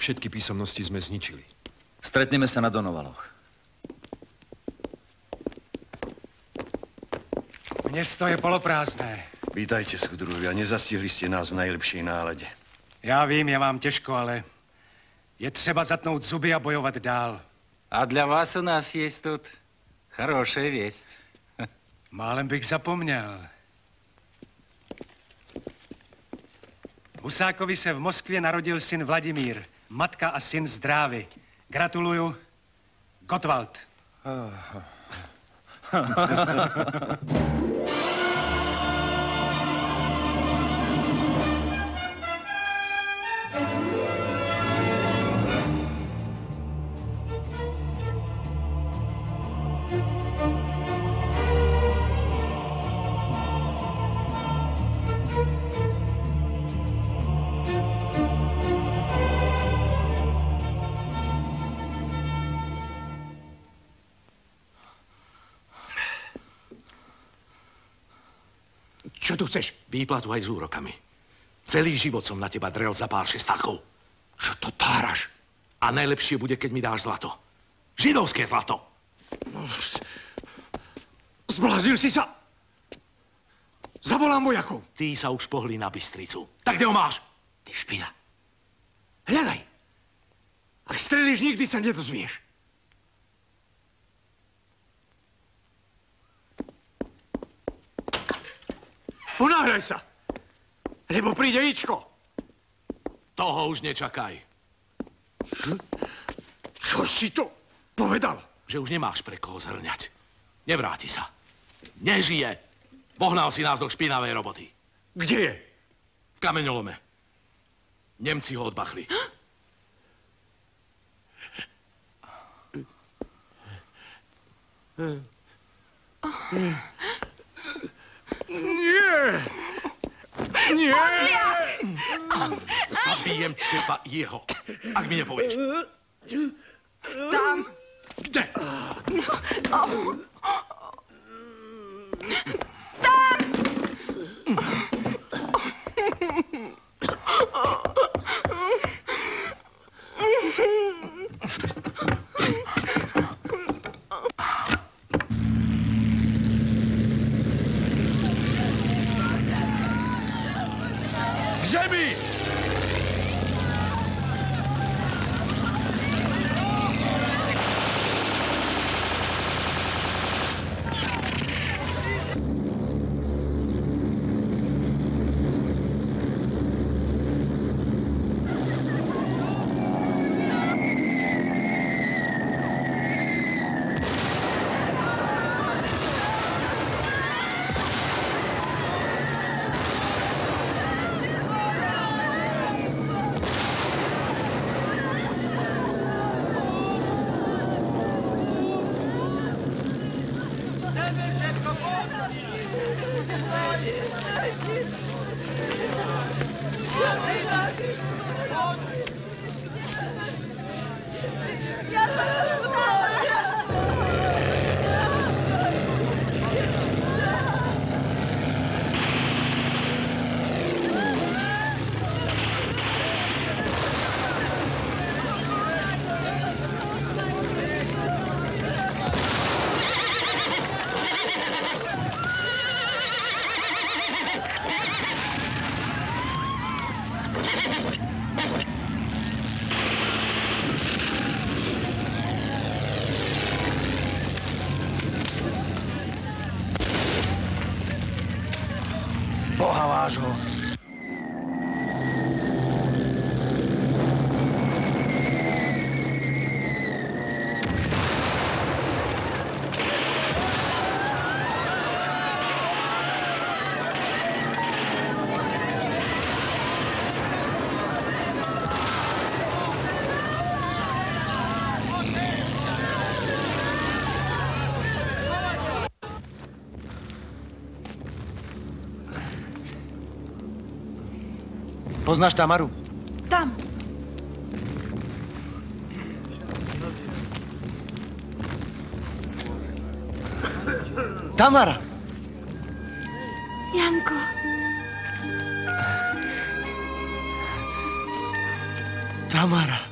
všetky písomnosti sme zničili. Stretneme sa na Donovaloch. Mesto je poloprázdné. Vítajte, skudruhovia. Nezastihli ste nás v najlepšej nálade. Já vím, je vám těžko, ale je třeba zatnout zuby a bojovat dál. A для вас у нас есть тут хорошая весть. Málem bych zapomněl. Husákovi se v Moskvě narodil syn Vladimír, matka a syn Zdrávy. Gratuluju, Gottwald. Čo tu chceš? Výplatu aj s úrokami. Celý život som na teba drel za pár šestákov. Čo to táraš? A najlepšie bude, keď mi dáš zlato. Židovské zlato. No, zblázil si sa? Zavolám vojakov. Tí sa už pohli na Bystricu. Tak kde ho máš? Ty špina. Hľadaj. Ak strelíš, nikdy sa nedozvieš. Ponáhľaj sa, lebo príde Ičko. Toho už nečakaj. Čo si to povedal? Že už nemáš pre koho zhrňať. Nevráti sa. Nežije. Pohnal si nás do špinavej roboty. Kde je? V kameňolome. Nemci ho odbachli. Nie! Nie! Zabijem teba jeho, ak mi nepovieš. Tam. Kde? Tam! K zemi! Boha vášho. Poznáš Tamaru? Tam. Tamara! Janko. Tamara.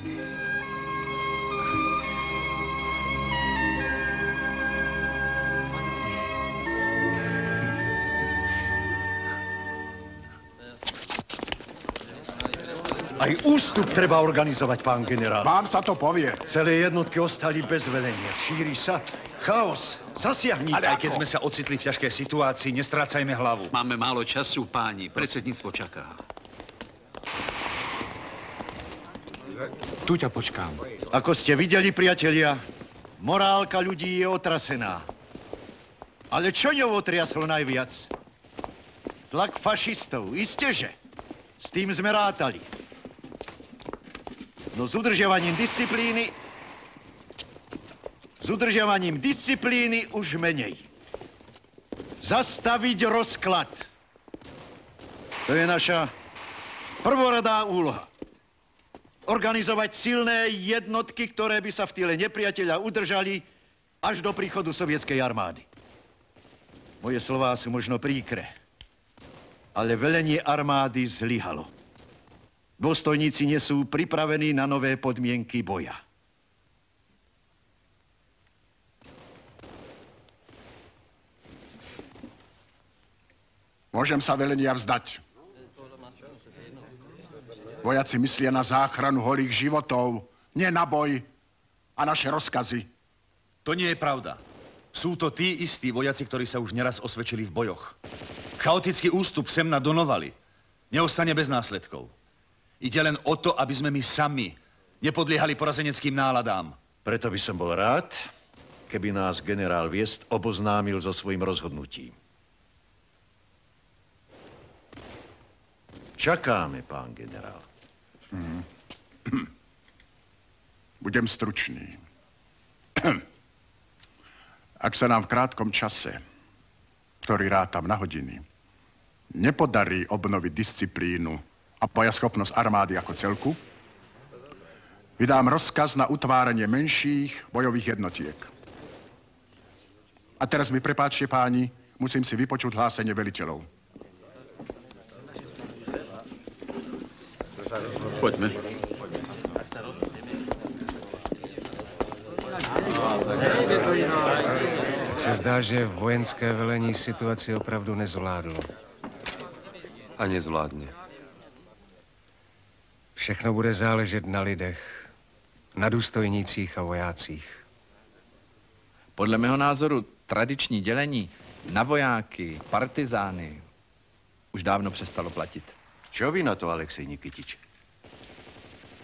Aj ústup treba organizovať, pán generál. Vám sa to povie. Celé jednotky ostali bez velenia. Šíri sa chaos. Zasiahnite. Aj keď sme sa ocitli v ťažkej situácii, nestrácajme hlavu. Máme málo času, páni. Predsedníctvo čaká. Tu ťa počkám. Ako ste videli, priatelia, morálka ľudí je otrasená. Ale čo ňou otriaslo najviac? Tlak fašistov, isteže. S tým sme rátali. No s udržiavaním disciplíny už menej. Zastaviť rozklad. To je naša prvoradá úloha. Organizovať silné jednotky, ktoré by sa v tyle nepriateľa udržali až do príchodu sovietskej armády. Moje slová sú možno príkre, ale velenie armády zlyhalo. Dôstojníci nie sú pripravení na nové podmienky boja. Môžem sa velenia vzdať. Vojaci myslia na záchranu holých životov, nie na boj a naše rozkazy. To nie je pravda. Sú to tí istí vojaci, ktorí sa už neraz osvedčili v bojoch. Chaotický ústup sem na Donovali neostane bez následkov. Ide len o to, aby sme my sami nepodliehali porazeneckým náladám. Preto by som bol rád, keby nás generál Viest oboznámil so svojím rozhodnutím. Čakáme, pán generál. Budem stručný. Ak sa nám v krátkom čase, ktorý rátam na hodiny, nepodarí obnoviť disciplínu a bojaschopnosť armády ako celku, vydám rozkaz na utváranie menších bojových jednotiek. A teraz mi prepáčte, páni, musím si vypočuť hlásenie veliteľov. Poďme. Tak se zdá, že vojenské velení situaci opravdu nezvládlo. A nezvládne. Všechno bude záležet na lidech, na důstojnících a vojácích. Podle mého názoru tradiční dělení na vojáky, partizány už dávno přestalo platit. Čo vy na to, Alexej Nikitič?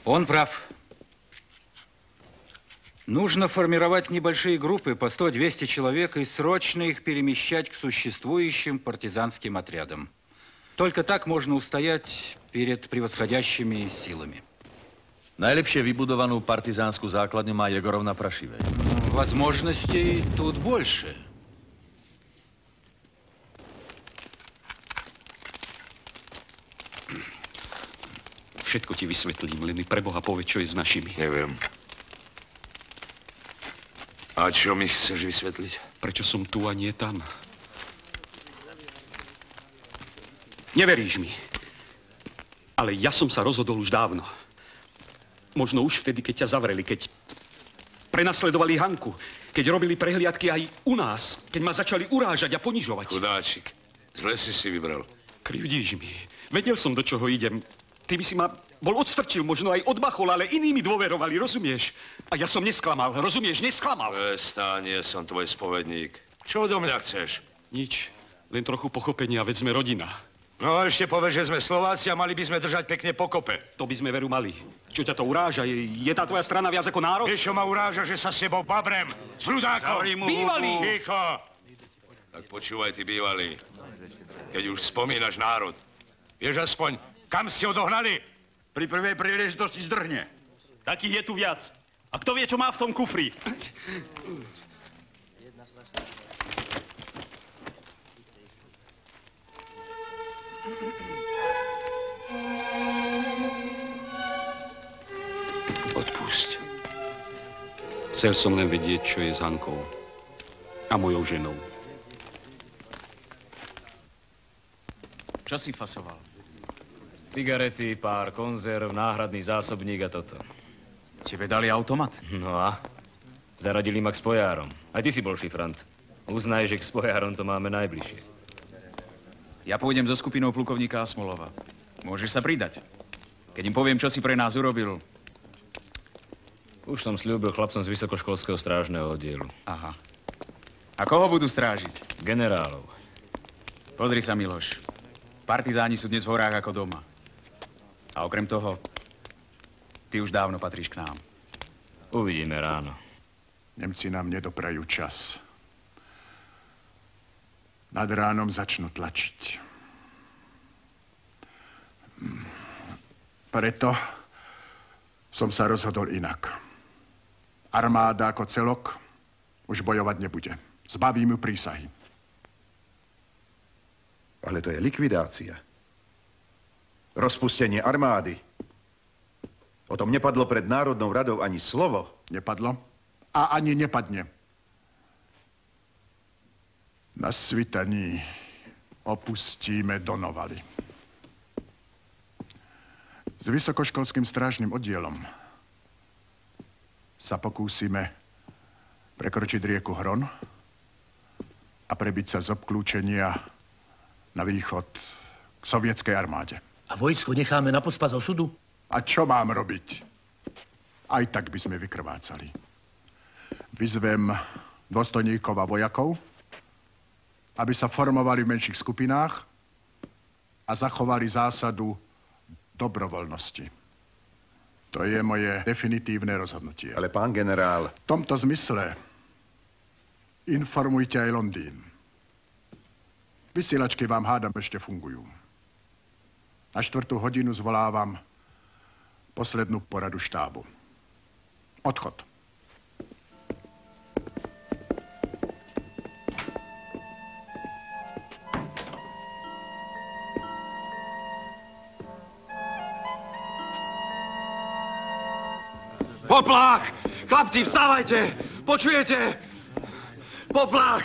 Он прав. Нужно формировать небольшие группы по 100-200 человек и срочно их перемещать к существующим партизанским отрядам. Только так можно устоять перед превосходящими силами. Najlepšie vybudovanú partizánsku základňu má Jegorov na Prašivej. Возможностей тут больше. Všetko ti vysvetlím, len mi preboha povedz, čo je s našimi. Neviem. A čo mi chceš vysvetliť? Prečo som tu a nie tam? Neveríš mi. Ale ja som sa rozhodol už dávno. Možno už vtedy, keď ťa zavreli, keď prenasledovali Hanku, keď robili prehliadky aj u nás, keď ma začali urážať a ponižovať. Chudáčik, zle si vybral. Krivdíš mi. Vedel som, do čoho idem. Ty by si ma bol odstrčil, možno aj odmachol, ale iní mi dôverovali, rozumieš? A ja som nesklamal, rozumieš? Nesklamal. Stánie som tvoj spovedník. Čo do mňa chceš? Nič, len trochu pochopenia, veď sme rodina. No ešte povedz, že sme Slováci a mali by sme držať pekne pokope. To by sme veru mali. Čo ťa to uráža? Je tá tvoja strana viac ako národ? Vieš, čo ma uráža, že sa s tebou babrem? S ľudákom! Bývalý! Ticho! Tak počúvaj, ty bývalý. Keď už spomínaš národ, vieš aspoň, kam ste ho dohnali? Pri prvej príležitosti zdrhne. Takých je tu viac. A kto vie, čo má v tom kufri? Odpusť. Chcel som len vedieť, čo je s Hankou a mojou ženou. Čo si fasoval? Cigarety, pár konzerv, náhradný zásobník a toto. Tebe dali automat? No a? Zaradili ma k spojárom. Aj ty si bol šifrant. Uznaj, že k spojárom to máme najbližšie. Ja pôjdem so skupinou plukovníka Asmolova. Môžeš sa pridať. Keď im poviem, čo si pre nás urobil. Už som sľúbil chlapcom z vysokoškolského strážneho oddielu. Aha. A koho budú strážiť? Generálov. Pozri sa, Miloš. Partizáni sú dnes v horách ako doma. A okrem toho, ty už dávno patríš k nám. Uvidíme ráno. Nemci nám nedoprajú čas. Nad ránom začnú tlačiť. Preto som sa rozhodol inak. Armáda ako celok už bojovať nebude. Zbavím ju prísahy. Ale to je likvidácia. Rozpustenie armády. O tom nepadlo pred Národnou radou ani slovo. Nepadlo a ani nepadne. Na svitaní opustíme Donovaly. S vysokoškolským strážnym oddielom sa pokúsime prekročiť rieku Hron a prebiť sa z obklúčenia na východ k sovietskej armáde. A vojsko necháme na pospas osudu? A čo mám robiť? Aj tak by sme vykrvácali. Vyzvem dôstojníkov a vojakov, aby sa formovali v menších skupinách a zachovali zásadu dobrovoľnosti. To je moje definitívne rozhodnutie. Ale pán generál... V tomto zmysle informujte aj Londýn. Vysielačky vám hádam ešte fungujú. Na 4. hodinu zvolávam poslednú poradu štábu. Odchod. Poplach! Chlapci, vstávajte! Počujete? Poplach!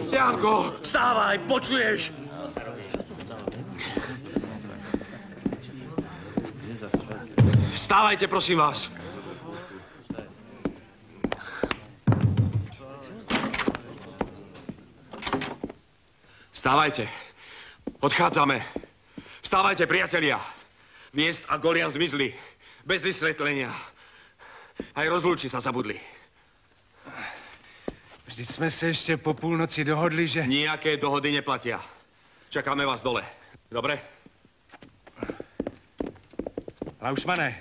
Janko, vstávaj, počuješ? Vstávajte, prosím vás. Vstávajte. Odchádzame. Vstávajte, priatelia. Miest a Golian zmizli. Bez vysvetlenia. Aj rozlúči sa zabudli. Vždyť sme sa ešte po púlnoci dohodli, že... Nijaké dohody neplatia. Čakáme vás dole. Dobre? Laušmane,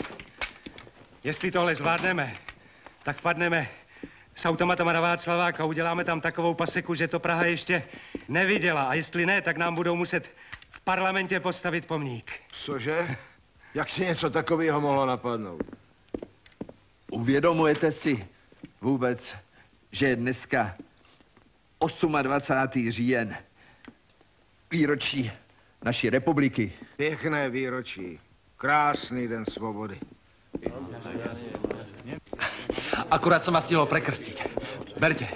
jestli tohle zvládneme, tak vpadneme s automatama na Václavák a uděláme tam takovou paseku, že to Praha ještě neviděla. A jestli ne, tak nám budou muset v parlamentě postavit pomník. Cože? Jak ti něco takového mohlo napadnout? Uvědomujete si vůbec, že je dneska 28. říjen, výročí naší republiky? Pěkné výročí. Krásný den svobody. Akurát som vás stihol prekrstiť. Berte.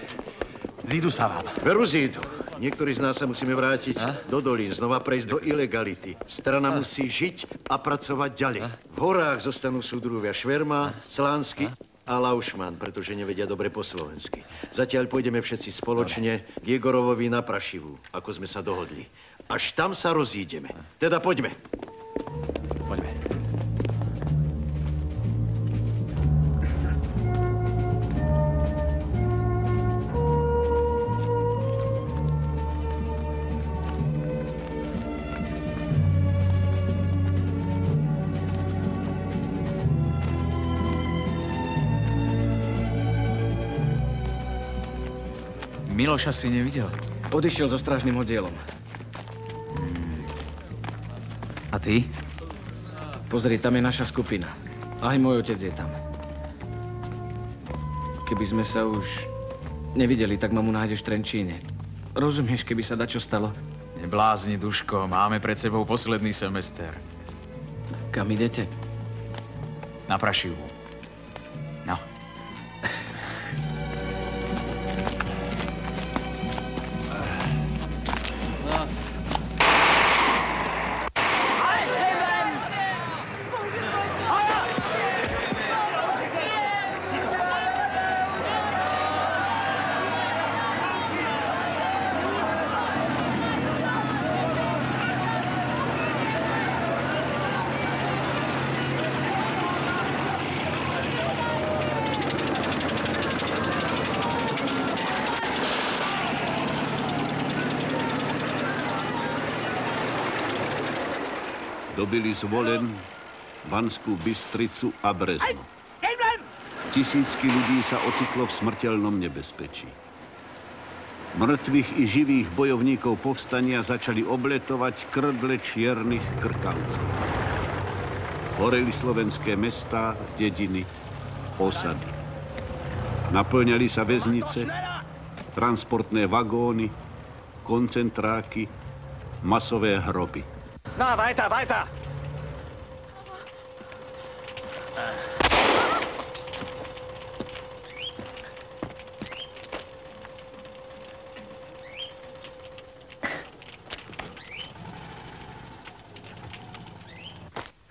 Zídu sa vám. Veru zídu. Niektorí z nás sa musíme vrátiť do dolín, znova prejsť do ilegality. Strana musí žiť a pracovať ďalej. V horách zostanú súdruhovia Šverma, Slánsky a Laušman, pretože nevedia dobre po slovensky. Zatiaľ pôjdeme všetci spoločne k Jegorovovi na Prašivu, ako sme sa dohodli. Až tam sa rozídeme. Teda poďme. Poďme. Miloša si nevidel. Odišiel so strážnym oddielom. A ty? Pozri, tam je naša skupina. Aj môj otec je tam. Keby sme sa už nevideli, tak ma mu nájdeš v Trenčíne. Rozumieš, keby sa dačo stalo? Neblázni, Duško, máme pred sebou posledný semester. Kam idete? Na Prašivu. No. dobili Zvolen, Banskú Bystricu a Brezno. Tisícky ľudí sa ocitlo v smrteľnom nebezpečí. Mŕtvych i živých bojovníkov povstania začali obletovať krdle čiernych krkavcov. Horeli slovenské mestá, dediny, osady. Naplňali sa väznice, transportné vagóny, koncentráky, masové hroby. Na, weiter, weiter!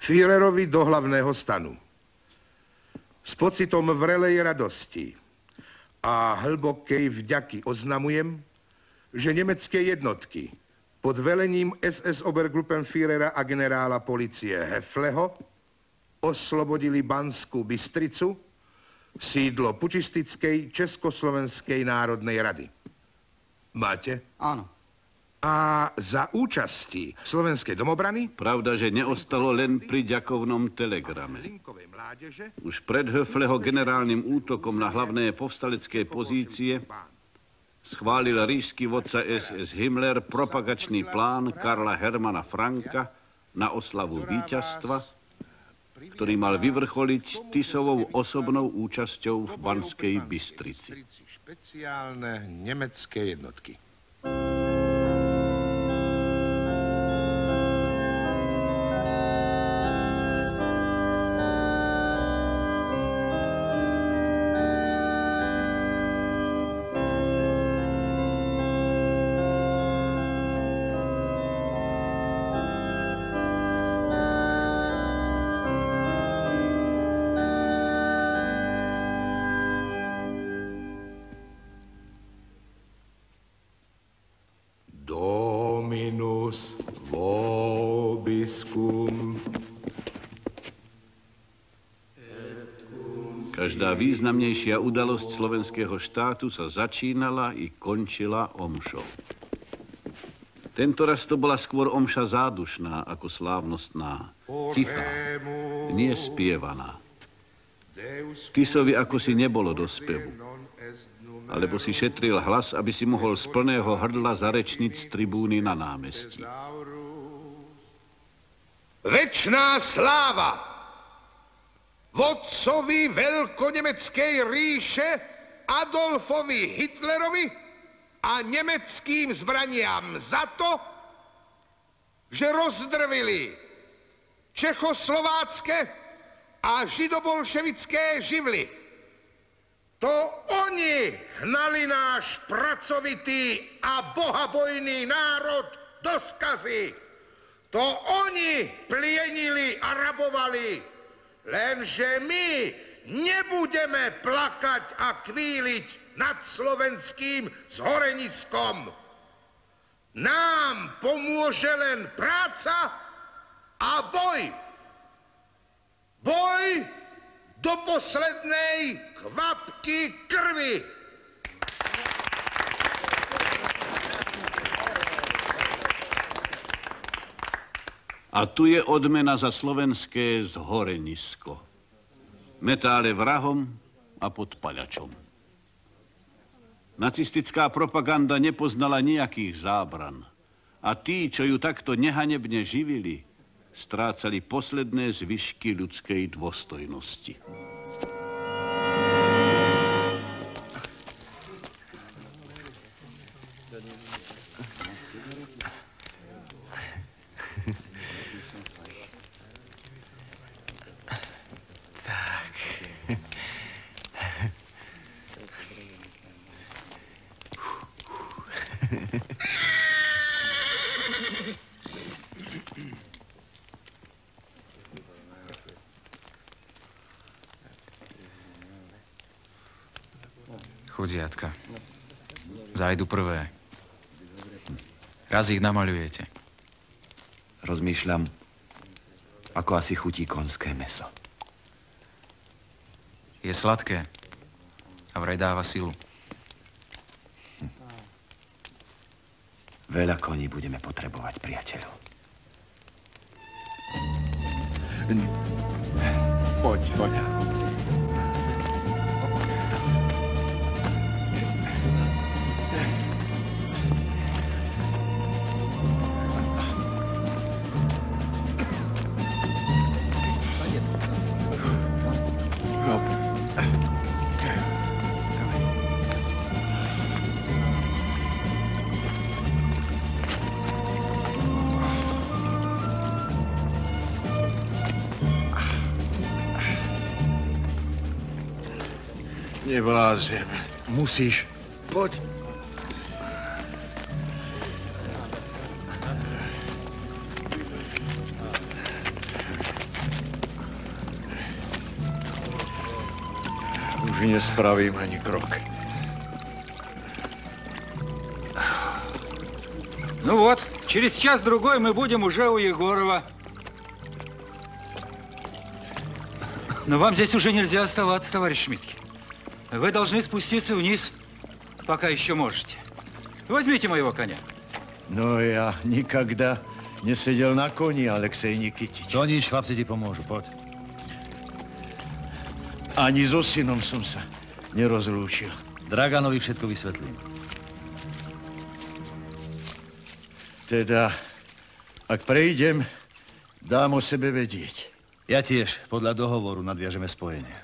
Führerovi do hlavného stanu. S pocitom vrelej radosti a hlbokej vďaky oznamujem, že nemecké jednotky pod velením SS Obergruppenführera a generála policie Hefleho oslobodili Banskú Bystricu, sídlo pučistickej Československej národnej rady. Máte? Áno. A za účasti Slovenskej domobrany? Pravda, že neostalo len pri ďakovnom telegrame. Už pred Höfleho generálnym útokom na hlavné povstalecké pozície schválil ríšsky vodca SS Himmler propagačný plán Karla Hermana Franka na oslavu víťazstva, ktorý mal vyvrcholiť Tisovou osobnou účasťou v Banskej Bystrici. Špeciálne nemecké jednotky. Dominus vobiscum. Každá významnejšia udalosť slovenského štátu sa začínala i končila omšou. Tentoraz to bola skôr omša zádušná ako slávnostná, tichá, nie spievaná. Tisovi ako si nebolo do spevu, alebo si šetril hlas, aby si mohol z plného hrdla zarečniť z tribúny na námestí. Večná sláva vodcovi veľkonemeckej ríše Adolfovi Hitlerovi a nemeckým zbraniam za to, že rozdrvili čechoslovácké a židobolševické živly. To oni hnali náš pracovitý a bohabojný národ do skazy. To oni plienili a rabovali. Lenže my nebudeme plakať a kvíliť nad slovenským zhoreniskom. Nám pomôže len práca a boj. Boj do poslednej kvapky krvi. A tu je odmena za slovenské zhorenisko. Metále vrahom a podpaľačom. Nacistická propaganda nepoznala nejakých zábran. A tí, čo ju takto nehanebne živili, strácali posledné zvyšky ľudskej dôstojnosti. Chudiatka. Zajdu prvé. Raz ich namaľujete. Rozmýšľam, ako asi chutí konské mäso. Je sladké a vraj dáva silu. Veľa koní budeme potrebovať, priateľu. Poď, poď. Nevlázem. Musíš. Poď. Už nespravím ani krok. Ну вот, через час-другой мы будем уже у Егорова. Но вам здесь уже нельзя оставаться, товарищ Шмидтке. Вы должны спуститься вниз, пока еще можете. Возьмите моего коня. No ja nikada nesedel na koni, Alexej Nikitič. To nič, chlapci ti pomôžu, poď. Ani so synom som sa nerozlúčil. Draganovi všetko vysvetlím. Teda, ak prejdem, dám o sebe vedieť. Ja tiež, podľa dohovoru nadviažeme spojenie.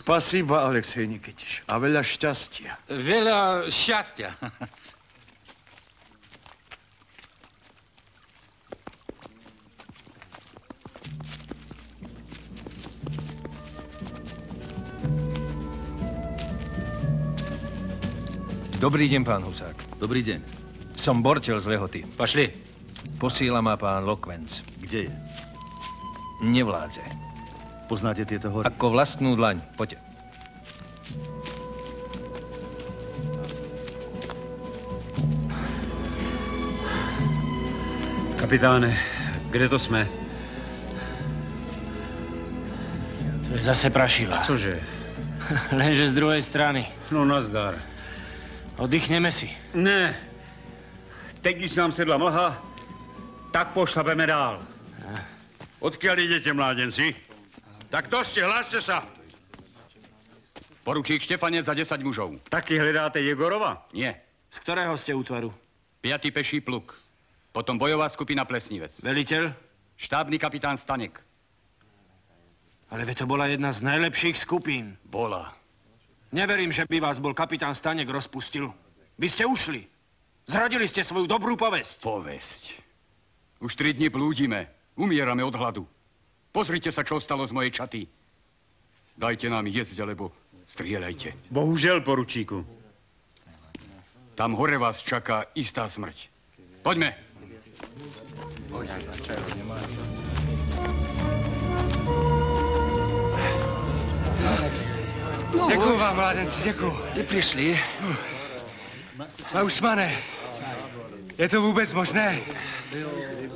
Spasíba, Alexej Nikitič, a veľa šťastia. Veľa šťastia. Dobrý deň, pán Husák. Dobrý deň. Som Bortel z Lehoty. Пошли. Posíla ma pán Lokvenc. Kde je? Nevládze. Poznáte tieto hory? Ako vlastnú dlaň. Poďte. Kapitáne, kde to sme? To je zase prašivá. Cože? Lenže z druhej strany. No, nazdar. Oddychneme si. Ne. Teď, když nám sedla mlha, tak pošlapeme dál. Odkiaľ idete, mládenci? Tak to ste, hláste sa. Poručík Štefanec za 10 mužov. Taky hledáte Jegorova? Nie. Z ktorého ste útvaru? 5. peší pluk. Potom bojová skupina Plesnivec. Veliteľ? Štábny kapitán Stanek. Ale to bola jedna z najlepších skupín. Bola. Neverím, že by vás bol kapitán Stanek rozpustil. Vy ste ušli. Zradili ste svoju dobrú povesť. Povesť. Už 3 dni blúdime. Umierame od hladu. Pozrite sa, čo stalo z mojej čaty. Dajte nám jesť, alebo strieľajte. Bohužel, poručíku. Tam hore vás čaká istá smrť. Poďme. Děkuju vám, mládenci, děkuju. Ty přišli. Laušmane, je to vůbec možné?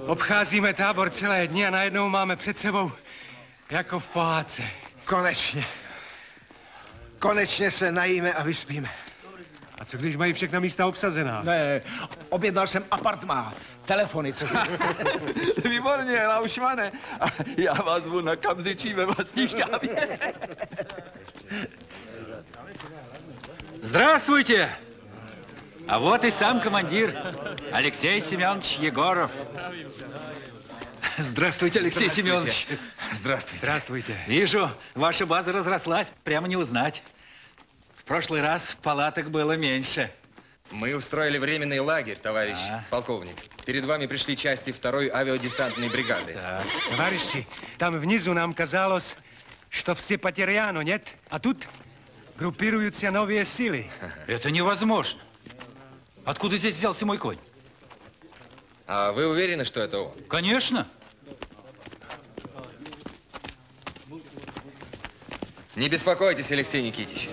Obcházíme tábor celé dny a najednou máme před sebou jako v pohádce. Konečně. Konečně se najíme a vyspíme. A co když mají všechna místa obsazená? Ne, objednal jsem apartmá, telefony, co? Výborně, Laušmane. A já vás zvu na kamzičí ve vlastní šťávě. Здравствуйте! А вот и сам командир, Алексей Семенович Егоров. Здравствуйте, Алексей Семенович. Здравствуйте. Здравствуйте. Вижу, ваша база разрослась, прямо не узнать. В прошлый раз палаток было меньше. Мы устроили временный лагерь, товарищ полковник. Перед вами пришли части 2-й авиадесантной бригады. Товарищи, там внизу нам казалось, что все потеряно, нет? А тут группируются новые силы. Это невозможно. Откуда здесь взялся мой конь? А вы уверены, что это он? Конечно. Не беспокойтесь, Алексей Никитич.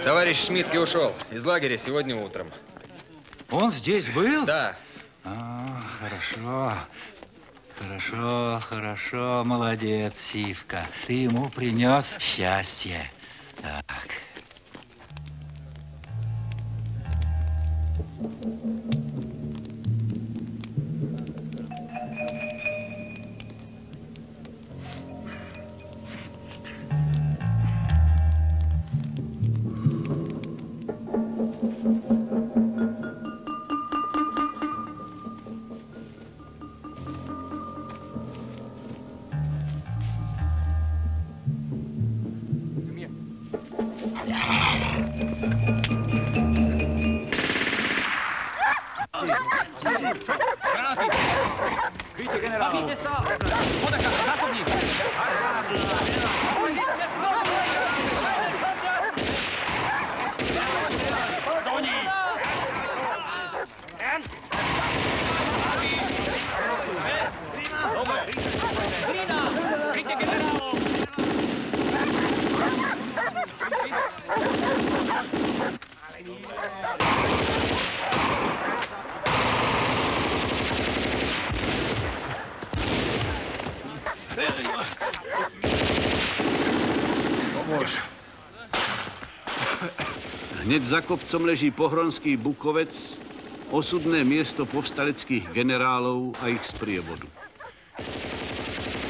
Товарищ Шмидтке ушел из лагеря сегодня утром. Он здесь был? Да. Хорошо. Хорошо, хорошо, молодец, Сивка. Ты ему принес счастье. Tak. Bavíte sa! Podaka, zásobník! Do ní! Hlína! Kryjte generálov! Hneď za kopcom leží pohronský Bukovec, osudné miesto povstaleckých generálov a ich sprievodu.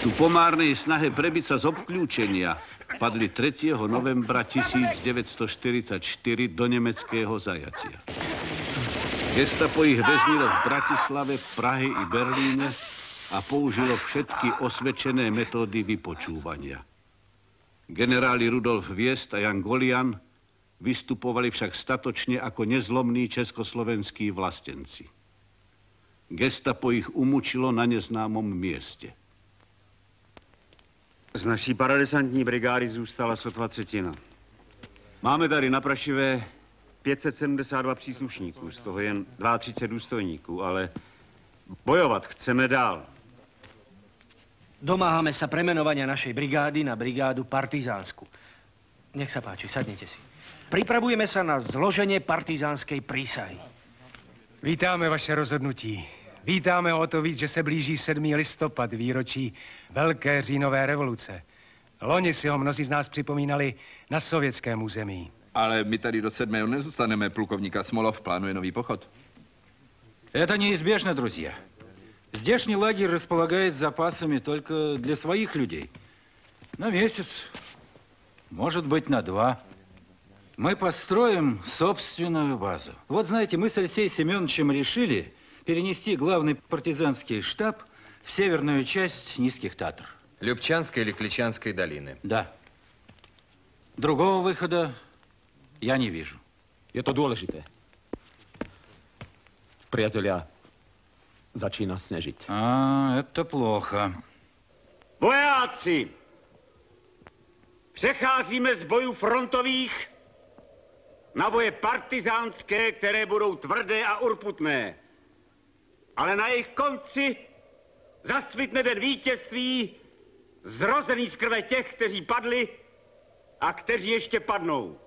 Tu po márnej snahe prebiť sa z obklúčenia padli 3. novembra 1944 do nemeckého zajatia. Gestapo ich väznilo v Bratislave, Prahe i Berlíne a použilo všetky osvedčené metódy vypočúvania. Generáli Rudolf Viest a Jan Golian vystupovali však statočne ako nezlomní československí vlastenci. Gestapo ich umučilo na neznámom mieste. Z naší paradesantní brigády zůstala sotva třetina. Máme tady na Prašivé 572 příslušníků, z toho jen 32 důstojníků, ale bojovat chceme dál. Domáhame sa premenovania našej brigády na brigádu partizánsku. Nech sa páči, sadnite si. Pripravujeme sa na zloženie partizánskej prísahy. Vítáme vaše rozhodnutí. Vítáme o to víc, že se blíží 7. listopad, výročí Velké říjnové revoluce. Loni si ho mnozí z nás připomínali na sovětském území. Ale my tady do 7. nezůstaneme. Plukovníka Smolov plánuje nový pochod. Это неизбежно, друзья. Здешний лагерь располагает запасами только для своих людей. На месяц, может быть, на 2. Мы построим собственную базу. Вот знаете, мы с Алексеем Семеновичем решили перенести главный партизанский штаб в северную часть Низких Татр. Любчанской или Кличанской долины? Да. Другого выхода я не вижу. Je to dôležité. Priatelia, začína snežiť. Это плохо. Vojáci! Přecházíme z bojů frontových na boje partizánské, které budou tvrdé a urputné. Ale na jejich konci zasvitne den vítězství, zrozený z krve těch, kteří padli a kteří ještě padnou.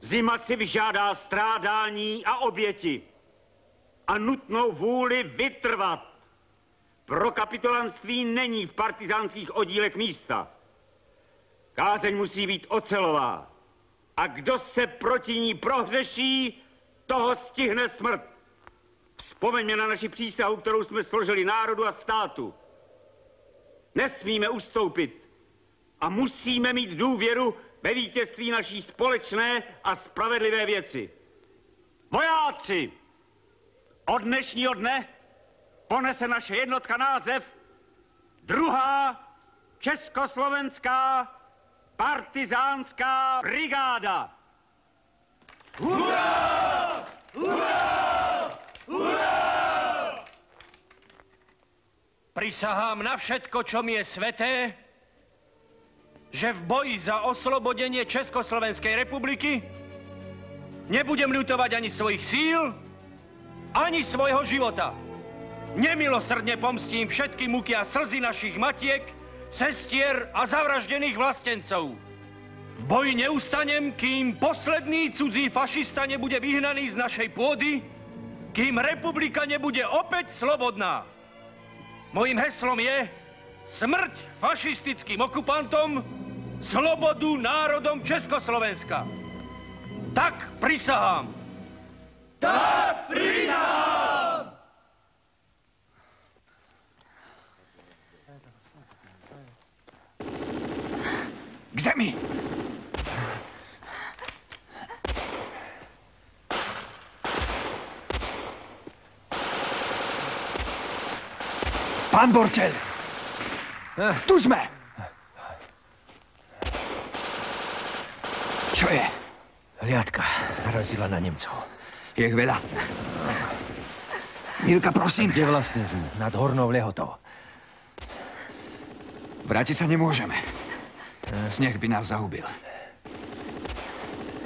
Zima si vyžádá strádání a oběti a nutnou vůli vytrvat. Pro kapitulantství není v partizánských oddílech místa. Kázeň musí být ocelová. A kdo se proti ní prohřeší, toho stihne smrt. Vzpomeňme na naši přísahu, kterou jsme složili národu a státu. Nesmíme ustoupit a musíme mít důvěru ve vítězství naší společné a spravedlivé věci. Vojáci! Od dnešního dne ponese naše jednotka název 2. Československá partizánská brigáda. Hurá! Hurá! Hurá! Prisahám na všetko, čo mi je sveté, že v boji za oslobodenie Československej republiky nebudem ľutovať ani svojich síl, ani svojho života. Nemilosrdne pomstím všetky muky a slzy našich matiek, sestier a zavraždených vlastencov. V boji neustanem, kým posledný cudzí fašista nebude vyhnaný z našej pôdy, kým republika nebude opäť slobodná. Mojím heslom je smrť fašistickým okupantom slobodu národom Československa. Tak prisahám. Tak prisahám! K zemi! Pán Borteľ! Tu sme! Čo je? Hliadka narazila na Nemcov. Je ich veľa. Milka, prosím. Kde vlastne sme? Nad Hornou Lehotou. Vrátiť sa nemôžeme. Sneh by nás zahubil.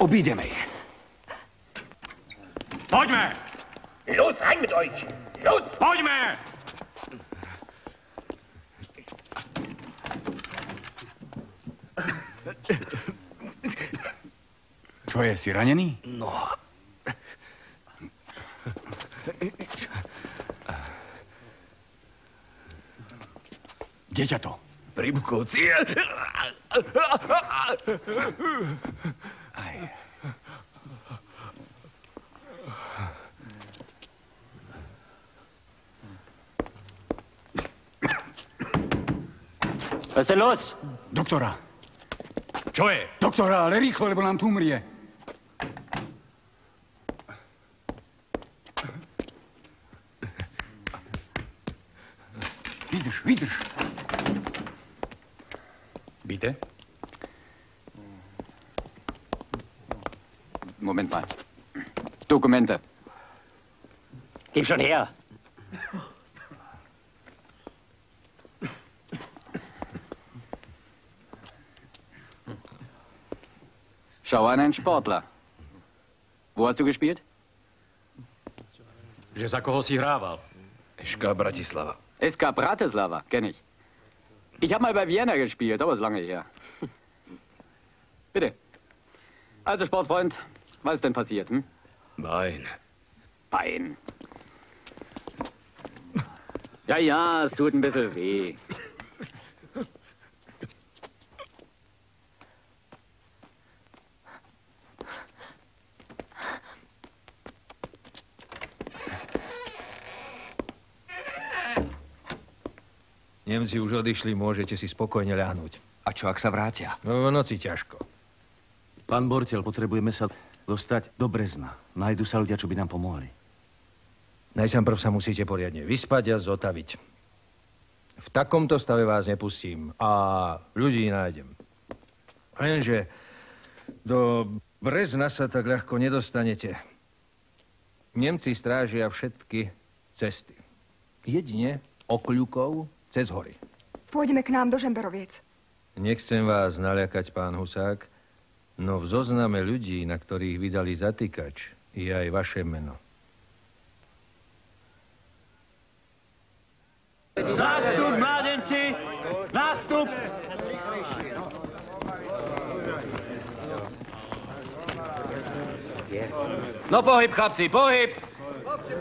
Obídeme ich. Poďme! Los, rein mit euch! Los! Poďme! Čo je, si ranený? No. Kdeťa to? Pri Bukovci. Was ist denn los? Doktora. Čo je? Doktora, ale rýchlo, lebo nám tu umrie. Vydrž, vydrž. Bitte? Moment mal. Dokumente. Gib schon her. Schau an, ein Sportler. Wo hast du gespielt? Že za koho si hrával? SK Bratislava. SK Bratislava, kenn ich. Ich habe mal bei Vienna gespielt, aber ist lange her. Bitte. Also, Sportsfreund, was ist denn passiert, hm? Bein. Bein. Ja, ja, es tut ein bisschen weh. Nemci už odišli, môžete si spokojne ľahnúť. A čo, ak sa vrátia? No, v noci ťažko. Pán Borteľ, potrebujeme sa dostať do Brezna. Nájdu sa ľudia, čo by nám pomohli. Najsamprv sa musíte poriadne vyspať a zotaviť. V takomto stave vás nepustím a ľudí nájdem. Lenže do Brezna sa tak ľahko nedostanete. Nemci strážia všetky cesty. Jedine okľukov cez hory. Pôjdeme k nám do Žemberoviec. Nechcem vás naľakať, pán Husák, no v zozname ľudí, na ktorých vydali zatýkač, je aj vaše meno. Nástup, mládenci! Nástup! No pohyb, chlapci, pohyb!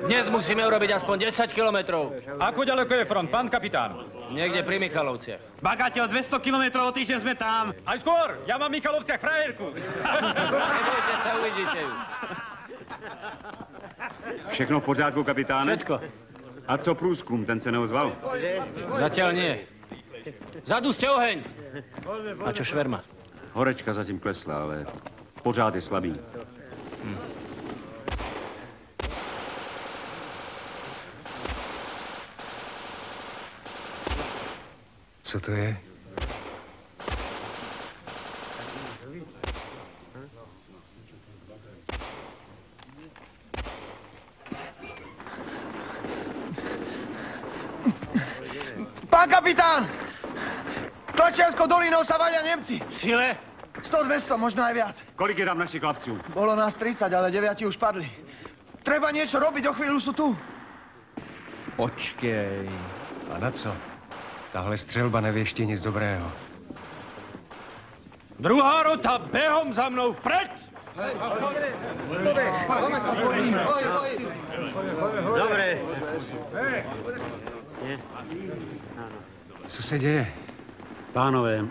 Dnes musíme urobiť aspoň 10 kilometrov. Ako ďaleko je front, pán kapitán? Niekde pri Michalovciach. Bagateľ, 200 kilometrov, o týždeň sme tam. Aj skôr, ja mám v Michalovciach frajerku. Nebojte sa, uvidíte ju. Všechno v pořádku, kapitáne? Všetko. A co průzkum, ten se neozval? Zatiaľ nie. Zadu ste oheň. A čo šverma? Horečka zatím klesla, ale pořád je slabý. Co to je? Pán kapitán! Tlačiarskou dolinou sa valia Nemci. V sile? 100-200, možno aj viac. Kolik je tam našich chlapců? Bolo nás 30, ale 9 už padli. Treba niečo robiť, o chvíľu sú tu. Počkej. A na co? Tahle střelba nevěští nic dobrého. Druhá rota, behom za mnou, vpreď! Dobre. Co se děje? Pánové,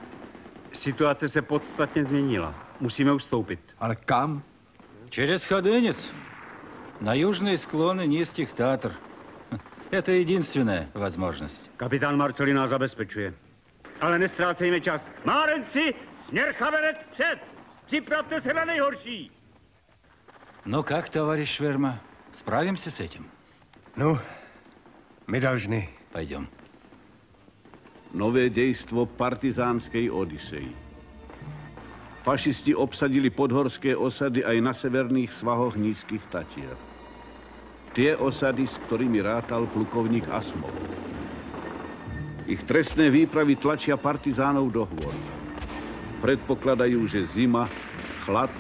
Situace se podstatně změnila. Musíme ustoupit. Ale kam? Через Ходынец. На южные склоны низких Татр. Это единственная возможность. Kapitán Marceli nás zabezpečuje. Ale nestrácejme čas. Márenci, směr Chaverec před! Připravte se na nejhorší! Ну как, товарищ Шверма, справимся с этим? Ну, my должны. Пойдем. Nové dejstvo partizánskej Odysei. Fašisti obsadili podhorské osady aj na severných svahoch nízkych Tatier. Tie osady, s ktorými rátal plukovník Asmov. Ich trestné výpravy tlačia partizánov do hôr. Predpokladajú, že zima, chlad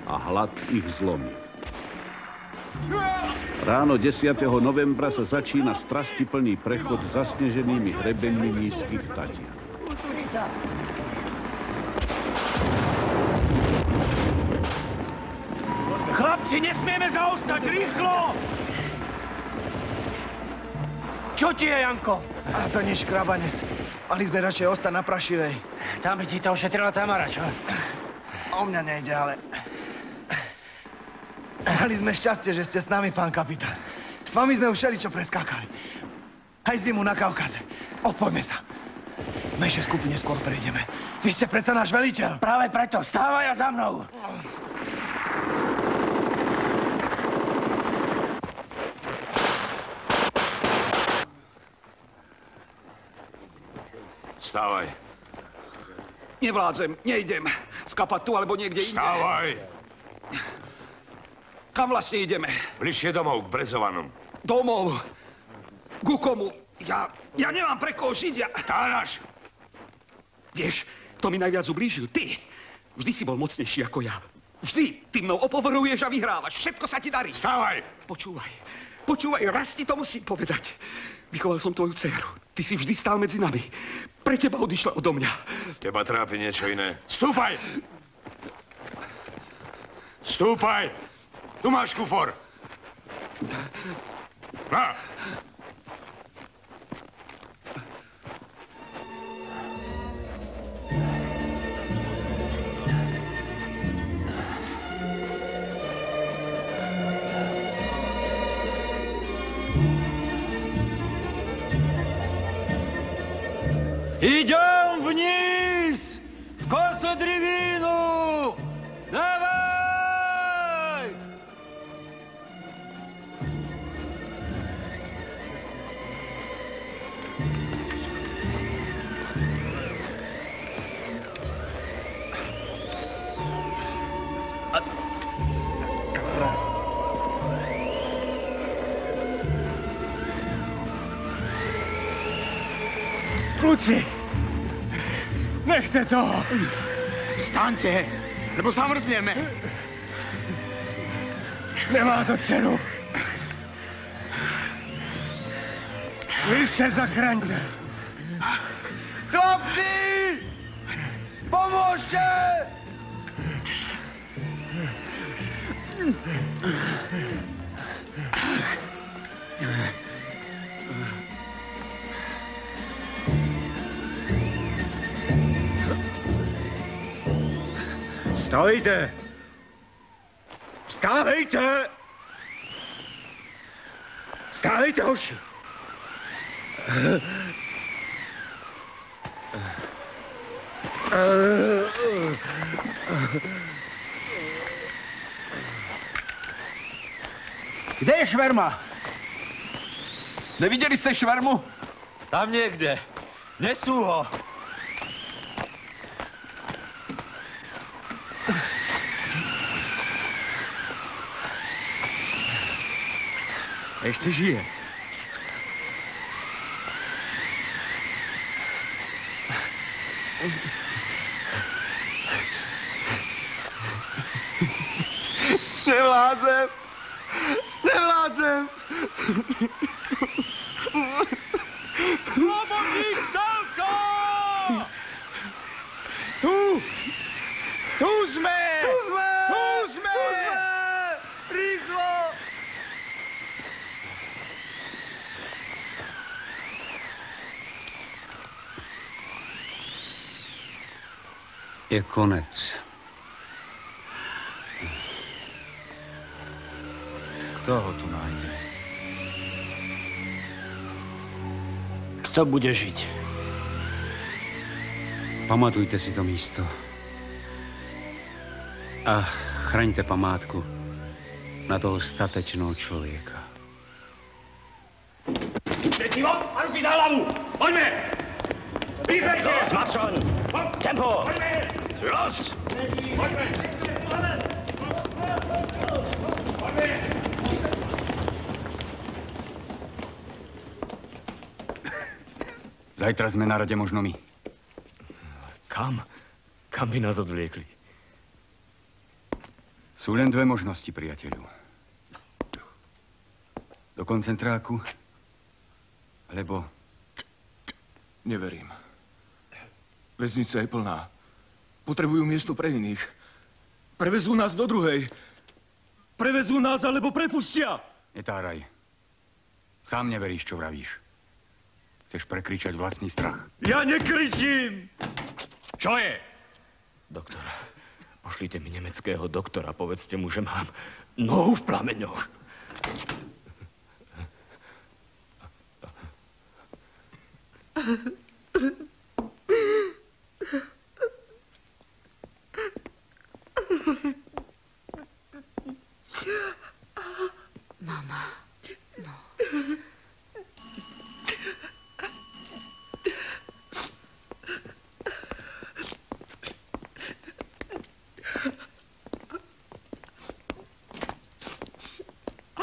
a hlad ich zlomí. Ráno 10. novembra sa začína strastiplný prechod zasneženými hrebeňmi nízkych Tatier. Chlapci, nesmieme zaostať, rýchlo! Čo ti je, Janko? A to nič, Krabanec. Mali sme radšej ostať na Prašivej. Tam by ti to ošetrila Tamara, čo? O mňa nejde, ale... Mali sme šťastie, že ste s nami, pán kapitán. S vami sme už všeličo preskákali. Aj zimu na Kaukaze. Odpojme sa. V menšej skupine skôr prejdeme. Vy ste predsa náš veliteľ. Práve preto, stávaj a za mnou. Vstávaj. Nevládzem, nejdem. Skapať tu alebo niekde inde. Vstávaj. Kam vlastne ideme? Bližšie domov, k Brezovanom. Domov? Ku komu? Ja nemám pre koho žiť, Tánaš! Vieš, to mi najviac ublížil. Ty. Vždy si bol mocnejší ako ja. Vždy. Ty mnou opovruješ a vyhrávaš. Všetko sa ti darí. Vstávaj! Počúvaj, raz ti to musím povedať. Vychoval som tvoju dceru. Ty si vždy stál medzi nami. Pre teba odišla odo mňa. Teba trápi niečo iné. Stúpaj! Stúpaj! Tu máš kufor. Na! Идем вниз, в Косодревину! Давай! Kluci, nechte to. Vstaňte, nebo zamrzneme. Nemá to cenu. Vy se zachraňte. Chlapci! Pomôžte! Stojte! Vstávejte! Vstávejte, hoši! Kde je Šverma? Neviděli jste Švermu? Tam někde. Nesú ho. Ešte žije. Nevládzem! Nevládzem! Slobodník Salko! Tu! Tu sme! Tu sme! Tu sme! Rýchlo! Je konec. Kto ho tu nájde? Kto bude žiť? Pamatujte si to místo. A chraňte památku na toho statečného člověka. Všetci von a ruky za hlavu! Poďme! Vyhrajte! Los, maršon! Tempo! Los! Poďme! Zajtra sme na rade možno my. Kam? Kam by nás odvliekli? Sú len dve možnosti, priateľu. Do koncentráku, alebo... Neverím. Väznica je plná. Potrebujú miesto pre iných. Prevezú nás do druhej. Prevezú nás, alebo prepustia. Netáraj. Sám neveríš, čo vravíš. Chceš prekričať vlastný strach. Ja nekričím! Čo je? Doktor, pošlite mi nemeckého doktora. Povedzte mu, že mám nohu v plameňoch. Mama, no.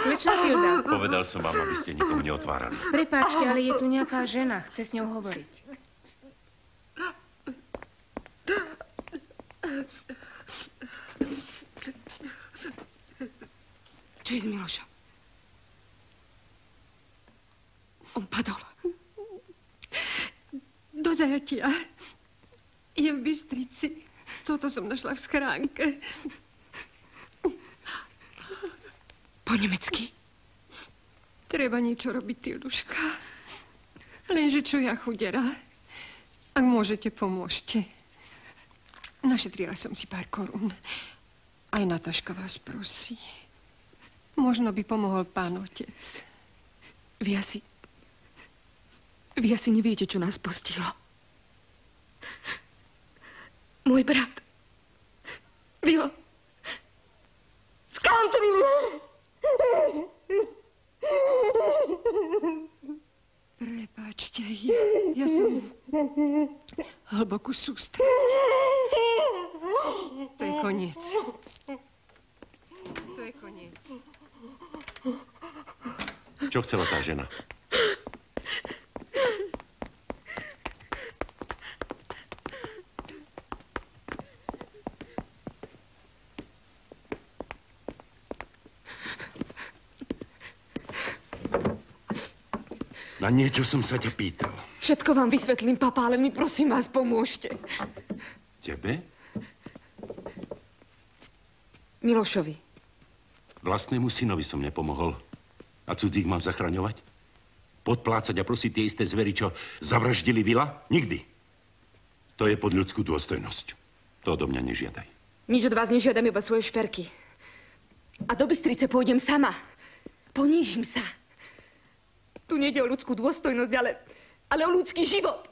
Slečna Hilda. Povedal som vám, aby ste nikomu neotvárali. Prepáčte, ale je tu nejaká žena. Chce s ňou hovoriť. Čo je s Milošom? On padol. Do zajatia. Je v Bystrici. Toto som našla v schránke. Po nemecky. Treba niečo robiť, Tilduška. Lenže čo ja, chudera? Ak môžete, pomôžte. Našetrila som si pár korún. Aj Nataška vás prosí. Možno by pomohol pán otec. Vy asi neviete, čo nás postihlo. Môj brat. Vilo. Skantril. Prepáčte, ja som hlbokú sústrasť. To je koniec. To je koniec. Čo chcela tá žena? Na niečo som sa ťa pýtal. Všetko vám vysvetlím, papa, ale mi prosím vás, pomôžte. Tebe? Milošovi. Vlastnému synovi som nepomohol. A cudzích mám zachraňovať? Podplácať a prosiť tie isté zvery, čo zavraždili Vila? Nikdy. To je pod ľudskú dôstojnosť. To odo mňa nežiadaj. Nič od vás nežiadam, iba svoje šperky. A do Bystrice pôjdem sama. Ponížim sa. Tu nejde o ľudskú dôstojnosť, ale o ľudský život.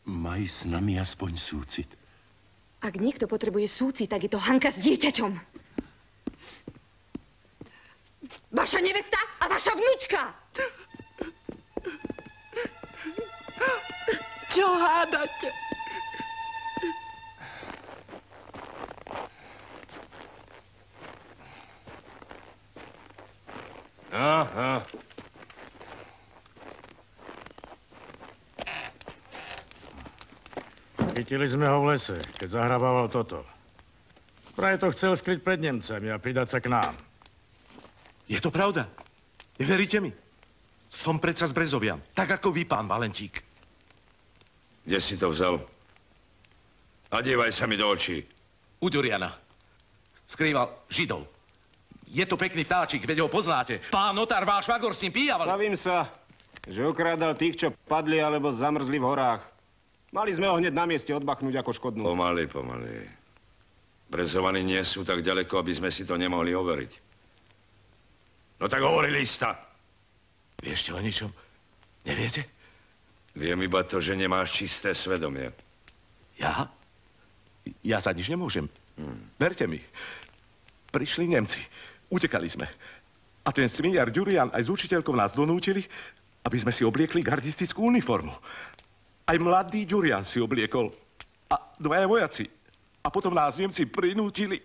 Maj s nami aspoň súcit. Ak niekto potrebuje súcit, tak je to Hanka s dieťaťom. Vaša nevesta a vaša vnučka. Čo hádate? Aha. Chytili sme ho v lese, keď zahrabával toto. Práve to chcel skryť pred Nemcami a pridať sa k nám. Je to pravda? Neveríte mi? Som predsa z Brezovian, tak ako vy, pán Valentík. Kde si to vzal? A dívaj sa mi do očí. U Duriana. Skrýval Židov. Je to pekný vtáčik, veď ho poznáte. Pán notár, váš švagor s ním píjaval. Stavím sa, že okrádal tých, čo padli alebo zamrzli v horách. Mali sme ho hneď na mieste odbachnúť ako škodnú. Pomaly. Brezovaní nie sú tak ďaleko, aby sme si to nemohli overiť. No tak hovorili sta. Vieš o ničom? Neviete? Viem iba to, že nemáš čisté svedomie. Ja? Ja za nič nemôžem. Verte mi. Prišli Nemci. Utekali sme. A ten sviniar Ďurian aj s učiteľkou nás donútili, aby sme si obliekli gardistickú uniformu. Aj mladý Ďurian si obliekol. A dvaja vojaci. A potom nás Nemci prinútili.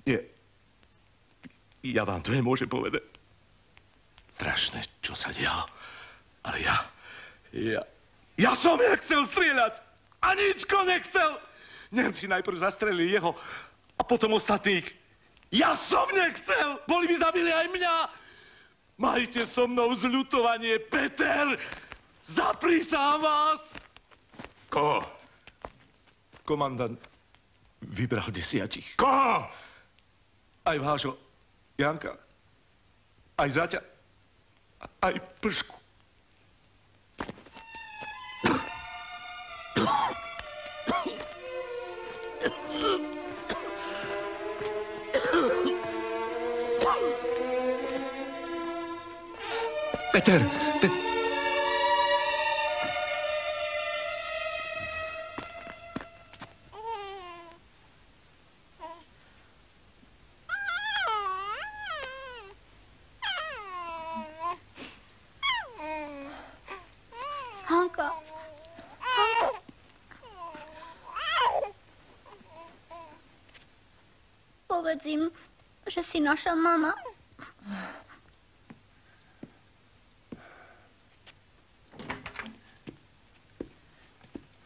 Nie. Ja vám to nemôžem povedať. Strašné, čo sa dialo. Ale ja som nechcel strieľať. A ničko nechcel. Nemci najprv zastrelili jeho a potom ostatných. Ja som nechcel. Boli by zabili aj mňa. Majte so mnou zľutovanie, Peter. Zaprísahám vás. Koho? Komandant vybral 10. Koho? Aj vášho Janka. Aj Zaťa. Aj Plšku. Peter! Hanka. Povedz im, že si naša mama.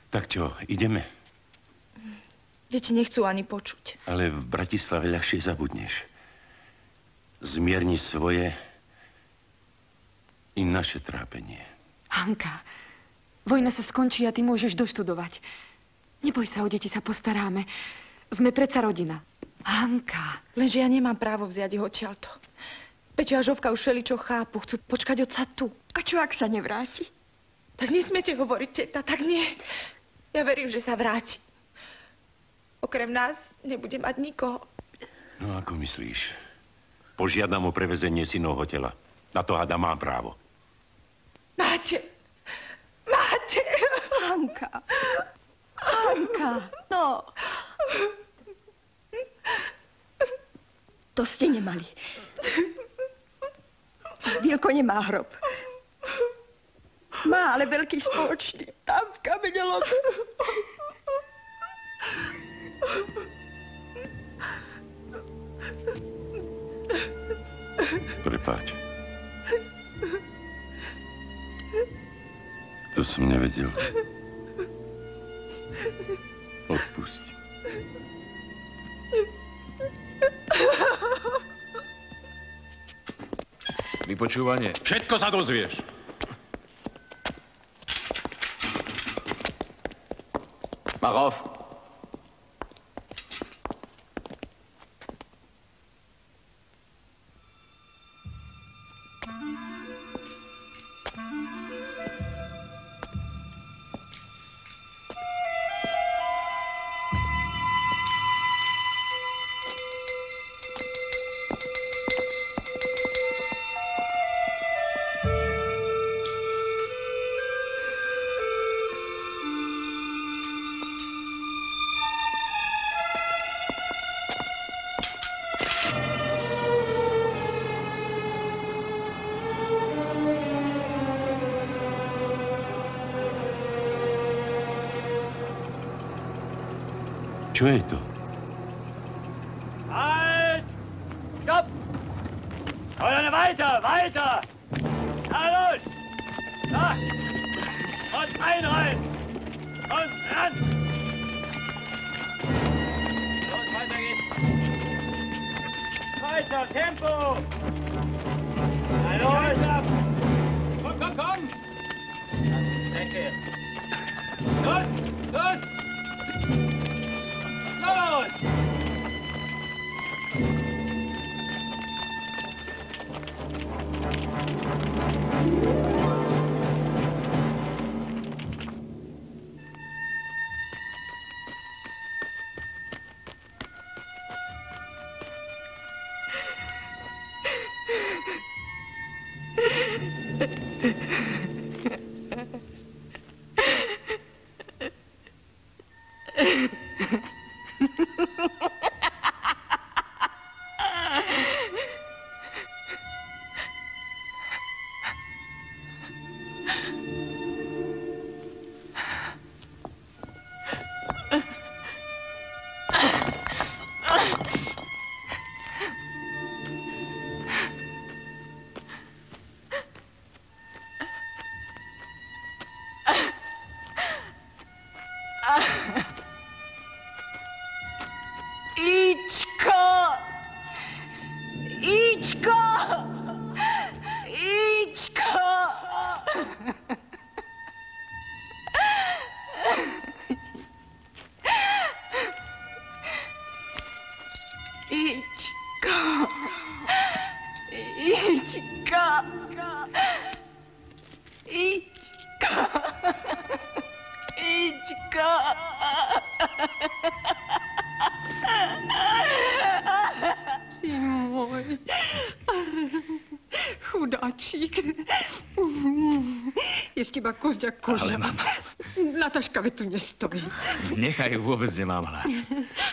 Tak čo, ideme? Deti nechcú ani počuť. Ale v Bratislave ľahšie zabudneš. Zmierni svoje i naše trápenie. Hanka, vojna sa skončí a ty môžeš doštudovať. Neboj sa, o deti sa postaráme. Sme predsa rodina. Hanka. Lenže ja nemám právo vziať ho odtiaľto. Peťo a Žovka už všeličo chápu. Chcú počkať otca tu. A čo, ak sa nevráti? Tak nesmiete hovoriť, teta, tak nie. Ja verím, že sa vráti. Okrem nás nebude mať nikoho. No, ako myslíš? Požiadam o prevezenie synovho tela. Na to, hada, mám právo. Máte. Hanka. No. To ste nemali. Bielko nemá hrob. Má, ale veľký spoločný. Tam v kameňolome. Prepáč. To som nevedel. Odpusť. Vypočúvanie. Všetko sa dozvieš. Mach auf. Čo je to? Halt! Stopp! Feuern weiter! Na los! Da! Und einrollen! Und ran! Los, weiter geht's! Weiter, Tempo! Na los! Komm! Strecke! Los! Los! Ešte iba kožďa koža. Ale mama. Nataška, veď tu nestojí. Nechaj, vôbec nemám hlas.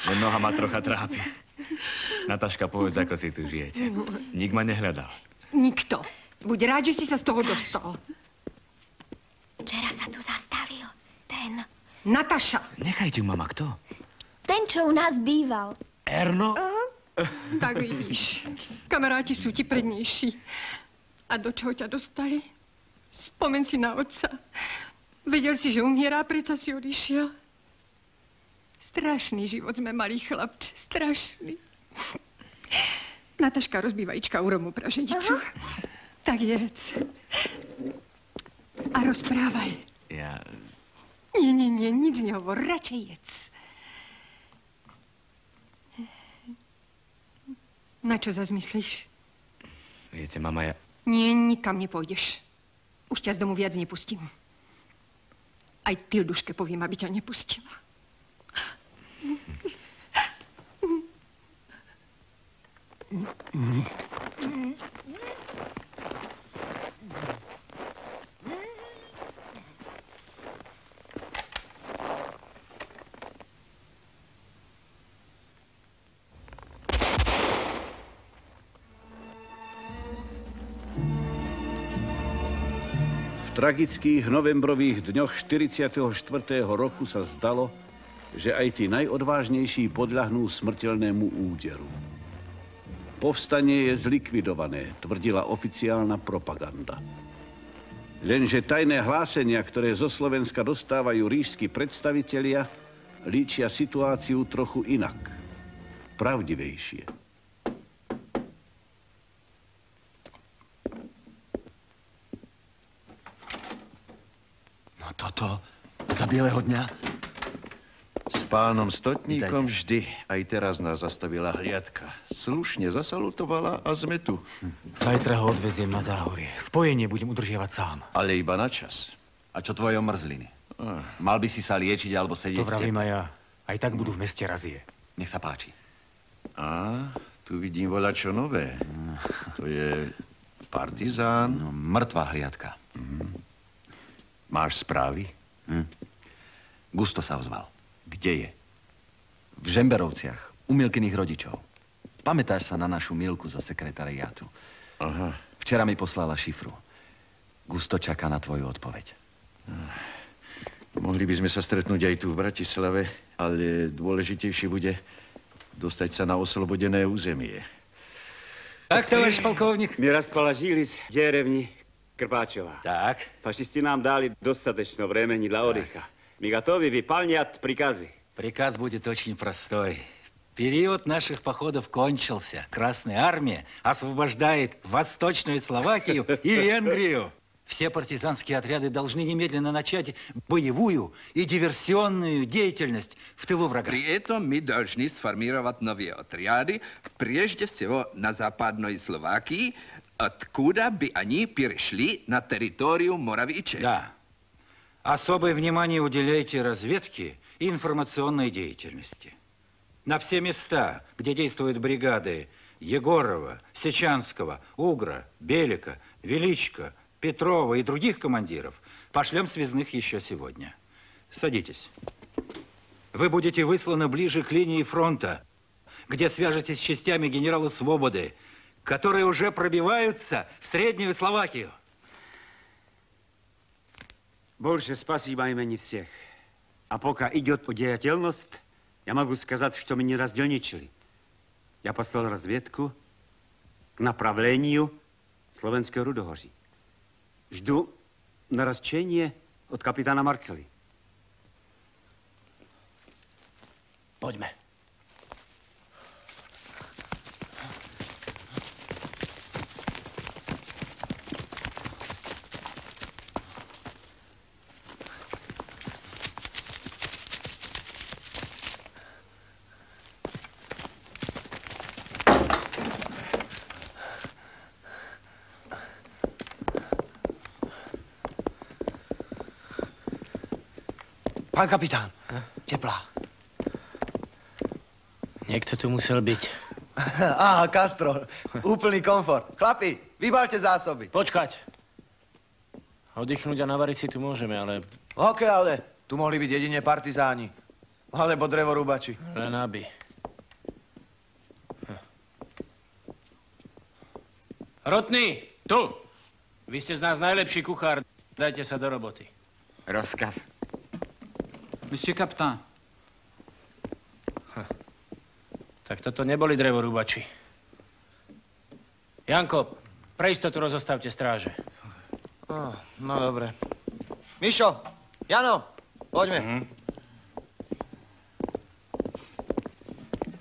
Len noha ma trocha trápi. Nataška, povedz, ako si tu žijete. Nik ma nehľadal. Nikto. Buď rád, že si sa z toho dostal. Včera sa tu zastavil ten... Nataša. Nechaj tu, mama, kto? Ten, čo u nás býval. Erno? Tak vidíš. Kamaráti sú ti prednejší. A do čoho ťa dostali? Spomen si na otca. Vedel si, že umierá, predsa si odišiel. Strašný život sme mali, chlapče. Strašný. Nataška, rozbýva Ička uromu praženicu. Tak jedz. A rozprávaj. Ja... Nie, nič nehovor. Radšej jedz. Na čo zas myslíš? Viete, mama, ja... Nie, nikam nepôjdeš. Už ťa z domu viac nepustím. Aj Tilduške poviem, aby ťa nepustila. V tragických novembrových dňoch 44. roku sa zdalo, že aj tí najodvážnejší podľahnú smrteľnému úderu. Povstanie je zlikvidované, tvrdila oficiálna propaganda. Lenže tajné hlásenia, ktoré zo Slovenska dostávajú ríšski predstavitelia, líčia situáciu trochu inak, pravdivejšie. Toto za bieleho dňa? S pánom Stotníkom vždy. Aj teraz nás zastavila hliadka. Slušne zasalutovala a sme tu. Zajtra ho odveziem na Záhorie. Spojenie budem udržiavať sám. Ale iba na čas. A čo tvoje omrzliny? Mal by si sa liečiť alebo sedieť... To vravím aj ja. Aj tak budú v meste razie. Nech sa páči. A tu vidím voľačo nové. To je partizán. No, mŕtvá hliadka. Máš správy? Gusto sa ozval. Kde je? V Žemberovciach, u Milkyných rodičov. Pamätáš sa na našu Milku zo sekretariátu? Aha. Včera mi poslala šifru. Gusto čaká na tvoju odpoveď. Mohli by sme sa stretnúť aj tu v Bratislave, ale dôležitejšie bude dostať sa na oslobodené územie. Tak, tоварищ полковник. Мы расположились в деревне Крпачева. Так. Фашисты нам дали достаточно времени для отдыха. Мы готовы выполнять приказы. Приказ будет очень простой. Период наших походов кончился. Красная армия освобождает Восточную Словакию и Венгрию. Все партизанские отряды должны немедленно начать боевую и диверсионную деятельность в тылу врага. При этом мы должны сформировать новые отряды, прежде всего на Западной Словакии, откуда бы они перешли на территорию Моравичей. Да. Особое внимание уделяйте разведке и информационной деятельности. На все места, где действуют бригады Егорова, Сечанского, Угра, Белика, Величко, Петрова и других командиров пошлем связных еще сегодня. Садитесь. Вы будете высланы ближе к линии фронта, где свяжетесь с частями генерала Свободы, которые уже пробиваются в Среднюю Словакию. Больше спасибо имени всех. А пока идет деятельность, я могу сказать, что мы не раздельничали. Я послал разведку к направлению Slovenského Rudohoří. Жду наращение od kapitána Marcely. Poďme. Pán kapitán, teplá. Niekto tu musel byť. Aha, Castro, úplný komfort. Chlapi, vybalte zásoby. Počkať. Oddychnúť a navariť si tu môžeme, ale... OK, ale tu mohli byť jedine partizáni. Alebo drevorúbači. Len aby. Rotný, tu! Vy ste z nás najlepší kuchár. Dajte sa do roboty. Rozkaz. Monsieur Captain. Tak toto neboli drevorúbači. Janko, pre istotu rozostavte stráže. No dobre. Mišo, Jano, poďme.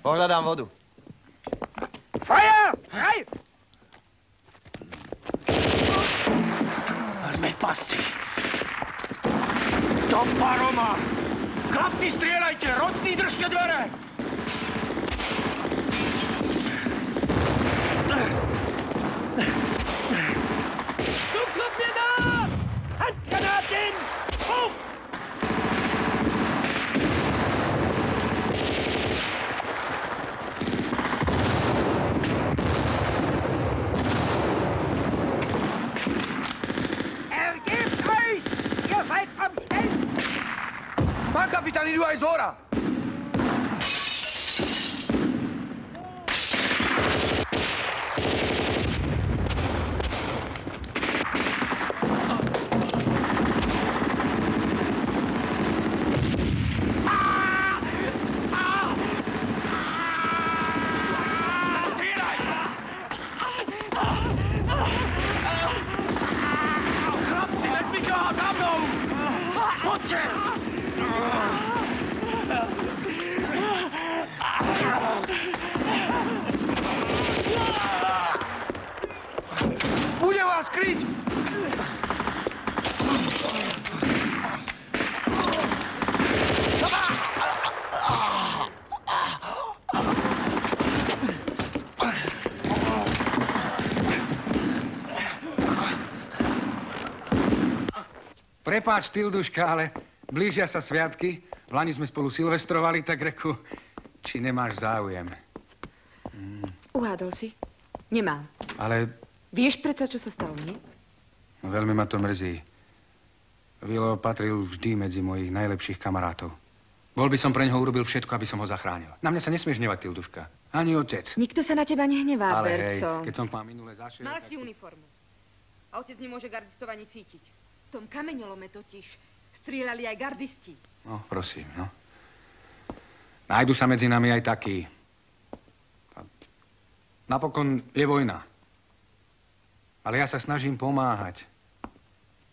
Pohľadám vodu. Fire! Hej! Sme v pasci. Do paroma! Chlapci, strieľajte! Rotný, držte dvere! Zugklapjena! Handgranaten! Auf! Ergebt euch! Ihr seid am Stellen! Pán kapitán, idú aj z hora! Chlapci, vezmite ho za mnou! Poďte! Budem vás kryť! Prepáč, Tilduška, ale blížia sa sviatky. V Lani sme spolu silvestrovali, tak reku, či nemáš záujem. Uhádol si? Nemám. Ale Vieš predsa, čo sa stalo, nie? veľmi ma to mrzí. Vilo patril vždy medzi mojich najlepších kamarátov. Bol by som pre neho urobil všetko, aby som ho zachránil. Na mňa sa nesmieš hnevať, Tilduška. Ani otec. Nikto sa na teba nehnevá, Ale hej, Berco. keď som k vám minule zašiel... Mal si uniformu. A otec nemôže gardistov ani cítiť. V tom kameňolome totiž strieľali aj gardisti. No, prosím, no. Nájdu sa medzi nami aj takí. Napokon je vojna. Ale ja sa snažím pomáhať.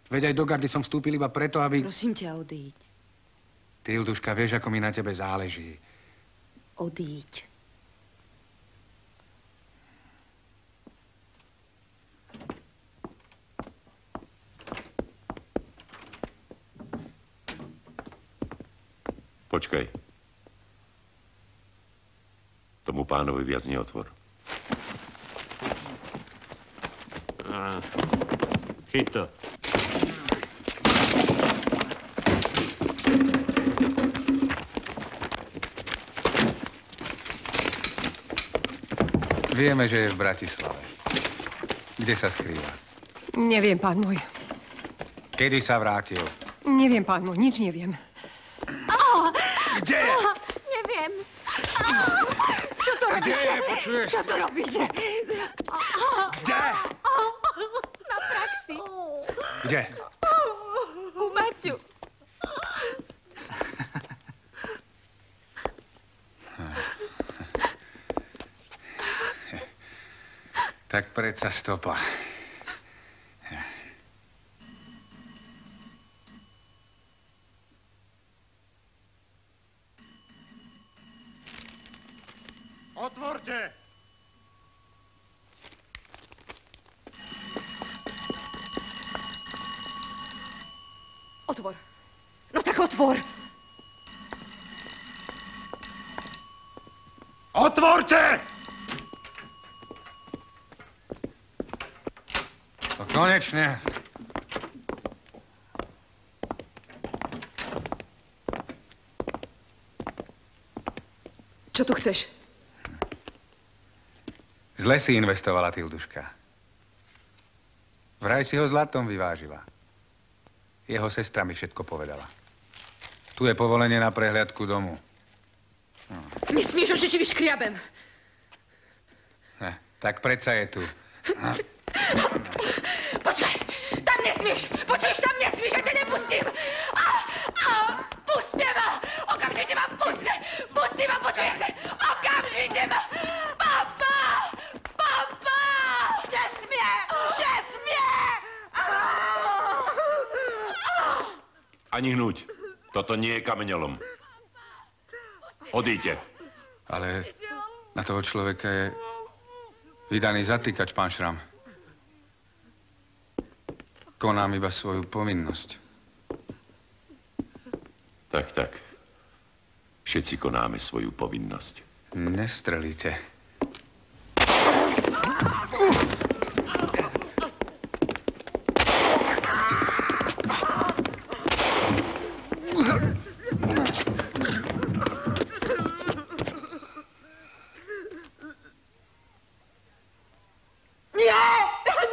Veď aj do gardy som vstúpil iba preto, aby... Prosím ťa, odíď. Tilduška, vieš, ako mi na tebe záleží. Odíď. Počkaj. Tomu pánovi viac neotvor. Chyť to. Vieme, že je v Bratislave. Kde sa skrýva? Neviem, pán môj. Kedy sa vrátil? Neviem, pán môj, nič neviem. Kde je? Neviem. Čo to robíte? Kde je, počuješ? Čo to robíte? Kde? Na praxi. Kde? U Maťu. Tak predsa stopa. Otvorte! Otvor. No tak otvor. Otvorte! No konečne. Čo tu chceš? Zle si investovala, Tilduška. Vraj si ho zlatom vyvážila. Jeho sestra mi všetko povedala. Tu je povolenie na prehliadku domu. Nesmieš, že ti vyškriabem. Tak predsa je tu. Počkaj, tam nesmieš. Počuješ, tam nesmieš, ja ťa nepustím. Puste ma. Okamžite ma puste. Pusti ma, počuješ. Okamžite ma. Papa! Papa! Nesmie! Nesmie! Ani hnúť. Toto nie je kameňolom. Odíďte. Ale na toho človeka je vydaný zatýkač, pán Šram. Konám iba svoju povinnosť. Tak. Všetci konáme svoju povinnosť. Nestrelíte.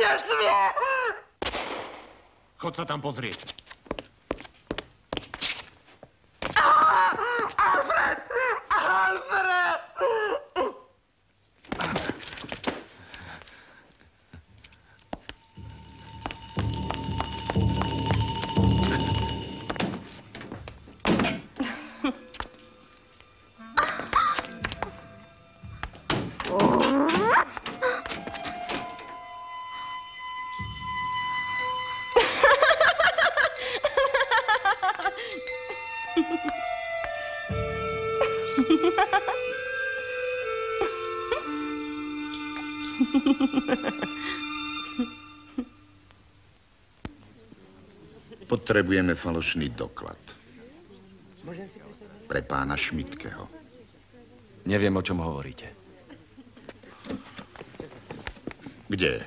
Nesmie! Chod sa tam pozrieť. Alfred! Alfred! Potrebujeme falošný doklad. Pre pána Šmitkeho. Neviem, o čom hovoríte. Kde je?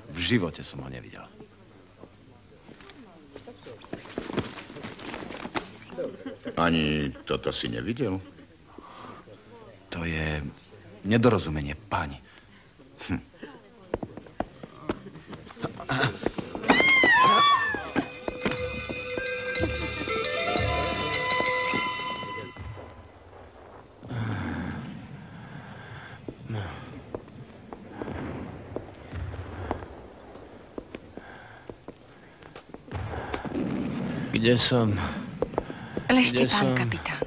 V živote som ho nevidel. Ani toto si nevidel? To je nedorozumenie, páni. Kde som? Ležte, pán kapitán.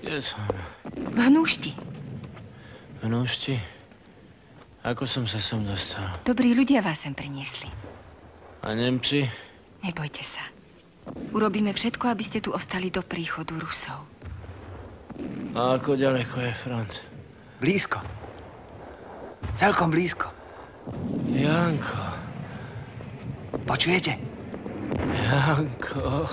Kde som? V hnúšti. V hnúšti? Ako som sa sem dostal? Dobrí ľudia vás sem priniesli. A Nemci? Nebojte sa. Urobíme všetko, aby ste tu ostali do príchodu Rusov. A ako ďaleko je front? Blízko. Celkom blízko. Janko. Počujete? Janko.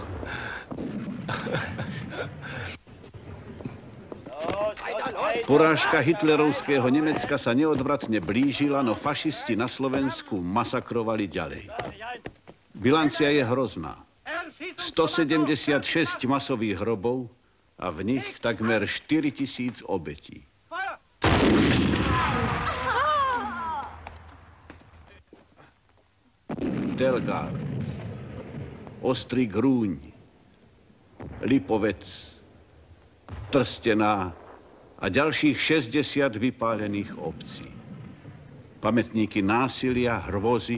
Porážka hitlerovského Nemecka sa neodvratne blížila, no fašisti na Slovensku masakrovali ďalej. Bilancia je hrozná. 176 masových hrobov a v nich takmer 4000 obetí. Delgár, Ostrý Grúň, Lipovec, Trstená a ďalších 60 vypálených obcí. Pamätníky násilia, hrôzy,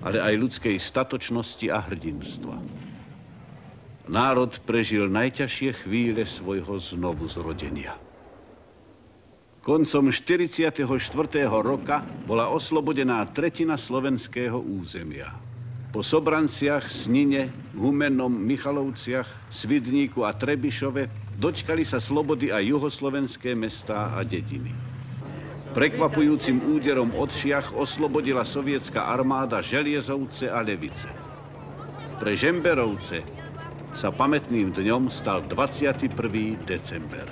ale aj ľudskej statočnosti a hrdinstva. Národ prežil najťažšie chvíle svojho znovuzrodenia. Koncom 44. roka bola oslobodená tretina slovenského územia. Po Sobranciach, Snine, Humennom, Michalovciach, Svidníku a Trebišove dočkali sa slobody aj juhoslovenské mestá a dediny. Prekvapujúcim úderom od šiach oslobodila sovietská armáda Želiezovce a Levice. Pre Žemberovce sa pamätným dňom stal 21. december.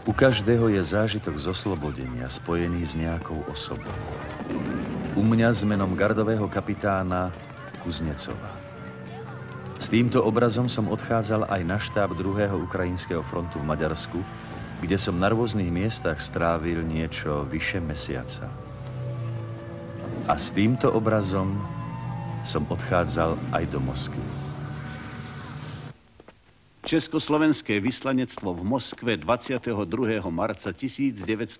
U každého je zážitok z oslobodenia spojený s nejakou osobou. U mňa s menom gardového kapitána Kuznecova. S týmto obrazom som odchádzal aj na štáb 2. ukrajinského frontu v Maďarsku, kde som na rôznych miestach strávil niečo vyše mesiaca. A s týmto obrazom som odchádzal aj do Moskvy. Československé vyslanectvo v Moskve 22. marca 1945.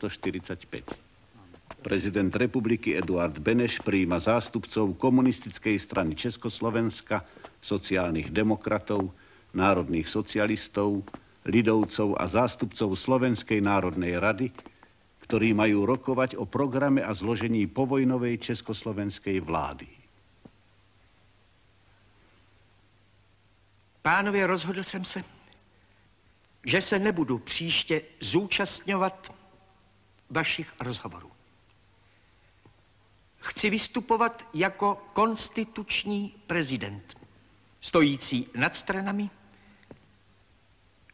Prezident republiky Eduard Beneš prijíma zástupcov komunistickej strany Československa, sociálnych demokratov, národných socialistov, lidovcov a zástupcov Slovenskej národnej rady, ktorí majú rokovať o programe a zložení povojnovej československej vlády. Pánové, rozhodl jsem se, že se nebudu příště zúčastňovat vašich rozhovorů. Chci vystupovat jako konstituční prezident, stojící nad stranami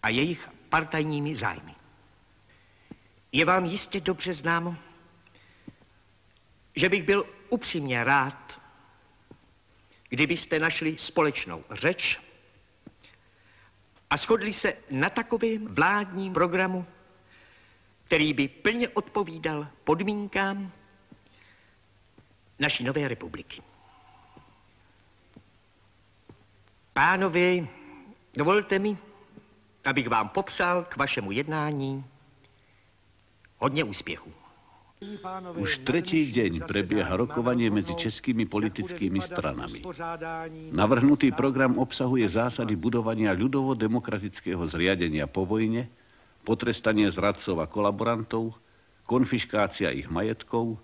a jejich partajními zájmy. Je vám jistě dobře známo, že bych byl upřímně rád, kdybyste našli společnou řeč a shodli se na takovém vládním programu, který by plně odpovídal podmínkám naší nové republiky. Pánové, dovolte mi, abych vám popřál k vašemu jednání hodně úspěchů. Už tretí deň prebieha rokovanie medzi českými politickými stranami. Navrhnutý program obsahuje zásady budovania ľudovo-demokratického zriadenia po vojne, potrestanie zradcov a kolaborantov, konfiškácia ich majetkov,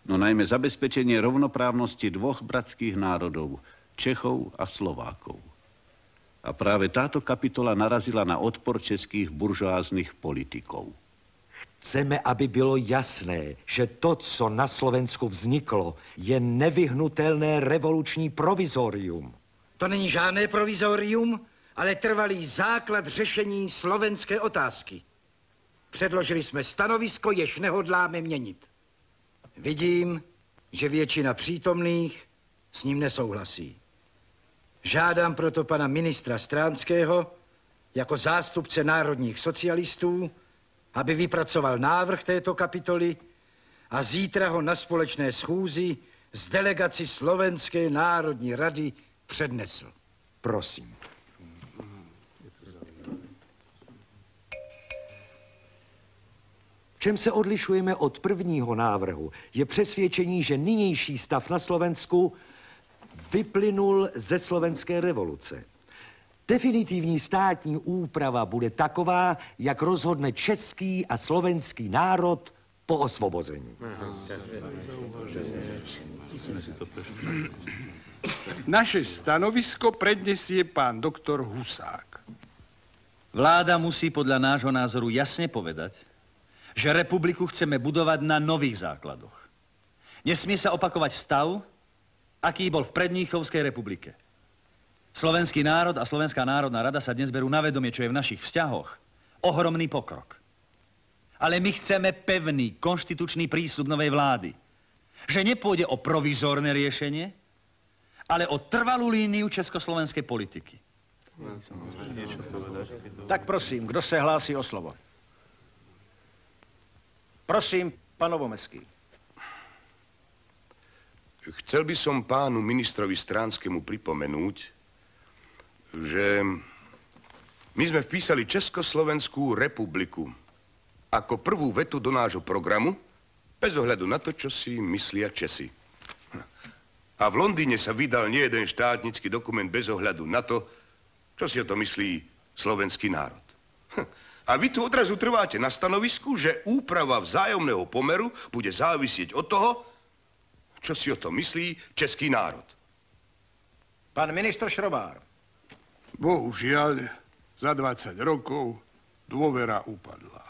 no najmä zabezpečenie rovnoprávnosti dvoch bratských národov, Čechov a Slovákov. A práve táto kapitola narazila na odpor českých buržoáznych politikov. Chceme, aby bylo jasné, že to, co na Slovensku vzniklo, je nevyhnutelné revoluční provizorium. To není žádné provizorium, ale trvalý základ řešení slovenské otázky. Předložili jsme stanovisko, jež nehodláme měnit. Vidím, že většina přítomných s ním nesouhlasí. Žádám proto pana ministra Stránského jako zástupce národních socialistů, aby vypracoval návrh této kapitoly a zítra ho na společné schůzi s delegací Slovenské národní rady přednesl. Prosím. V čem se odlišujeme od prvního návrhu, je přesvědčení, že nynější stav na Slovensku vyplynul ze slovenské revoluce. Definitivní státní úprava bude taková, jak rozhodne český a slovenský národ po osvobození. Naše stanovisko predniesie pán doktor Husák. Vláda musí podľa nášho názoru jasne povedať, že republiku chceme budovať na nových základoch. Nesmie sa opakovať stav, aký bol v predníchovskej republike. Slovenský národ a Slovenská národná rada sa dnes berú na vedomie, čo je v našich vzťahoch. Ohromný pokrok. Ale my chceme pevný, konštitučný prísľub novej vlády. Že nepôjde o provizórne riešenie, ale o trvalú líniu československej politiky. Tak prosím, kdo se hlásí o slovo? Prosím, pán Novomeský. Chcel by som pánu ministrovi Stránskému pripomenúť, že my sme vpísali Československú republiku ako prvú vetu do nášho programu, bez ohľadu na to, čo si myslia Česi. A v Londýne sa vydal nie jeden štátnický dokument bez ohľadu na to, čo si o to myslí slovenský národ. A vy tu odrazu trváte na stanovisku, že úprava vzájomného pomeru bude závisieť od toho, čo si o to myslí český národ. Pán ministr Šrobár. Bohužiaľ, za 20 rokov dôvera upadla.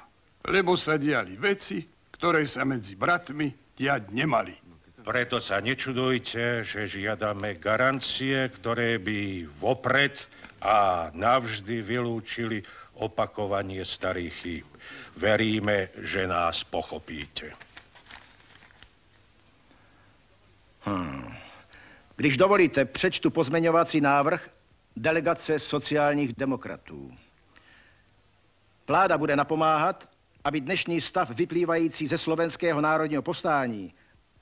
Lebo sa diali veci, ktoré sa medzi bratmi diať nemali. Preto sa nečudujte, že žiadame garancie, ktoré by vopred a navždy vylúčili opakovanie starých chýb. Veríme, že nás pochopíte. Když dovolíte, přečtu pozmeňovací návrh delegace sociálních demokratů. Vláda bude napomáhat, aby dnešní stav vyplývající ze slovenského národního povstání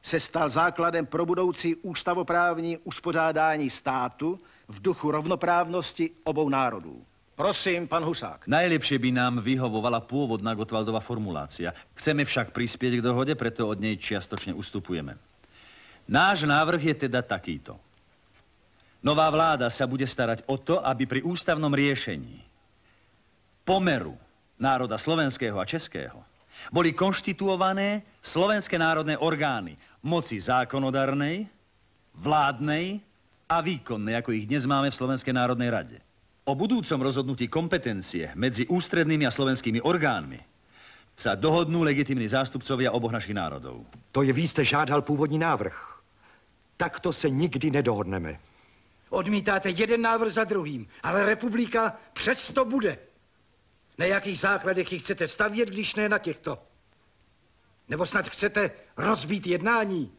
se stal základem pro budoucí ústavoprávní uspořádání státu v duchu rovnoprávnosti obou národů. Prosím, pan Husák. Najlepšie by nám vyhovovala pôvodná Gottwaldova formulácia. Chceme však prispieť k dohode, preto od nej čiastočne ustupujeme. Náš návrh je teda takýto. Nová vláda sa bude starať o to, aby pri ústavnom riešení pomeru národa slovenského a českého boli konštituované slovenské národné orgány moci zákonodarnej, vládnej a výkonnej, ako ich dnes máme v Slovenskej národnej rade. O budúcom rozhodnutí kompetencie medzi ústrednými a slovenskými orgánmi sa dohodnú legitimní zástupcovia oboch našich národov. To je, vy jste žádal původní návrh. Takto se nikdy nedohodneme. Odmítáte jeden návrh za druhým, ale republika přesto bude. Na jakých základech ji chcete stavět, když ne na těchto? Nebo snad chcete rozbít jednání?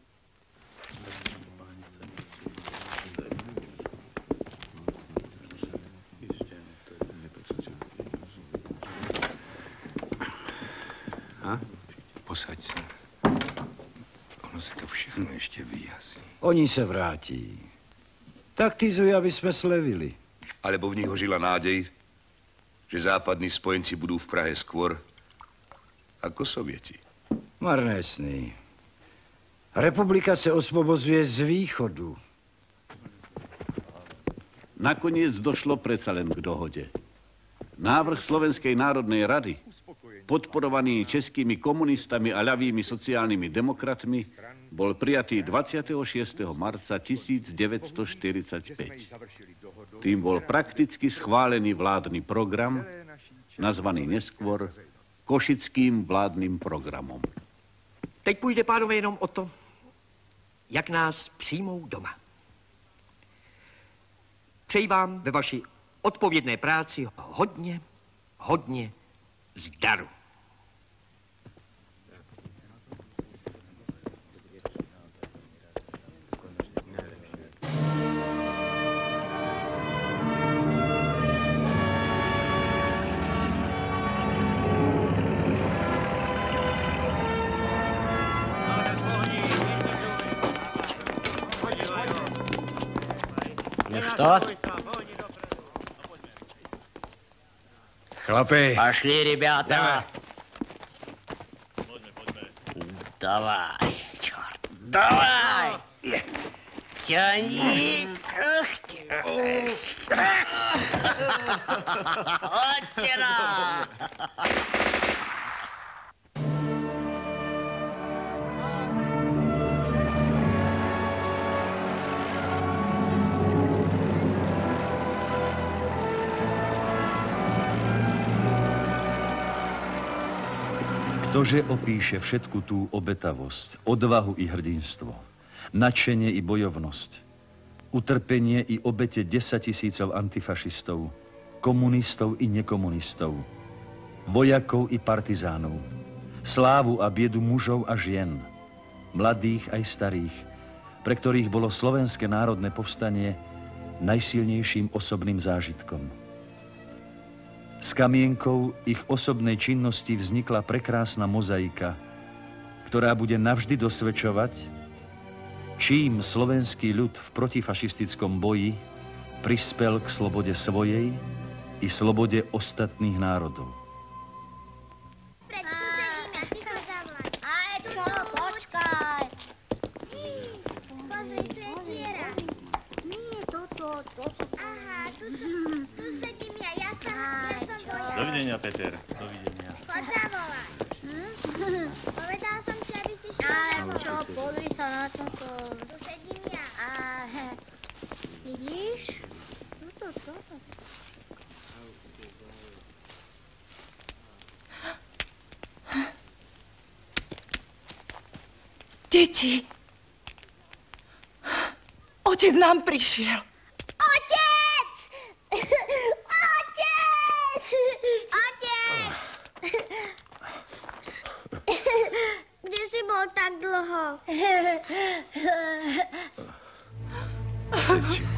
Posaď se. Ono se to všechno ještě vyjasní. Oni se vrátí. Taktizuj, aby jsme slevili. Alebo v nich hořila nádej, že západní spojenci budú v Prahe skôr ako Sovieti. Marné sny. Republika se osvobozuje z východu. Nakoniec došlo predsa len k dohode. Návrh Slovenskej národnej rady, podporovaný českými komunistami a ľavými sociálnymi demokratmi, bol prijatý 26. marca 1945. Tým bol prakticky schválený vládny program, nazvaný neskôr Košickým vládnym programom. Teď půjde, pánové, jenom o to, jak nás přijmou doma. Přeji vám ve vaší odpovědné práci hodně zdaru. Что? Chlapi. Пошли, ребята. Давай, черт. Давай. Тяни. Вот тяна. Ktože opíše všetku tú obetavosť, odvahu i hrdinstvo, nadšenie i bojovnosť, utrpenie i obete 10 000 antifašistov, komunistov i nekomunistov, vojakov i partizánov, slávu a biedu mužov a žien, mladých aj starých, pre ktorých bolo Slovenské národné povstanie najsilnejším osobným zážitkom. S kamienkou ich osobnej činnosti vznikla prekrásna mozaika ktorá bude navždy dosvedčovať, čím slovenský ľud v protifašistickom boji prispel k slobode svojej i slobode ostatných národov. Aj čo, počkaj. Pozri, tu je diera. Nie, toto. Aha, tu sedím ja som boja. Dovidenia, Peter, dovidenia. Chod zavolať. Povedala som ti, aby si šiel zavolať. Čo, pozri sa na toto. Tu sedím ja. Vidíš? Toto. Deti, otec nám prišiel. Otec! Kde si bol tak dlho? Deti.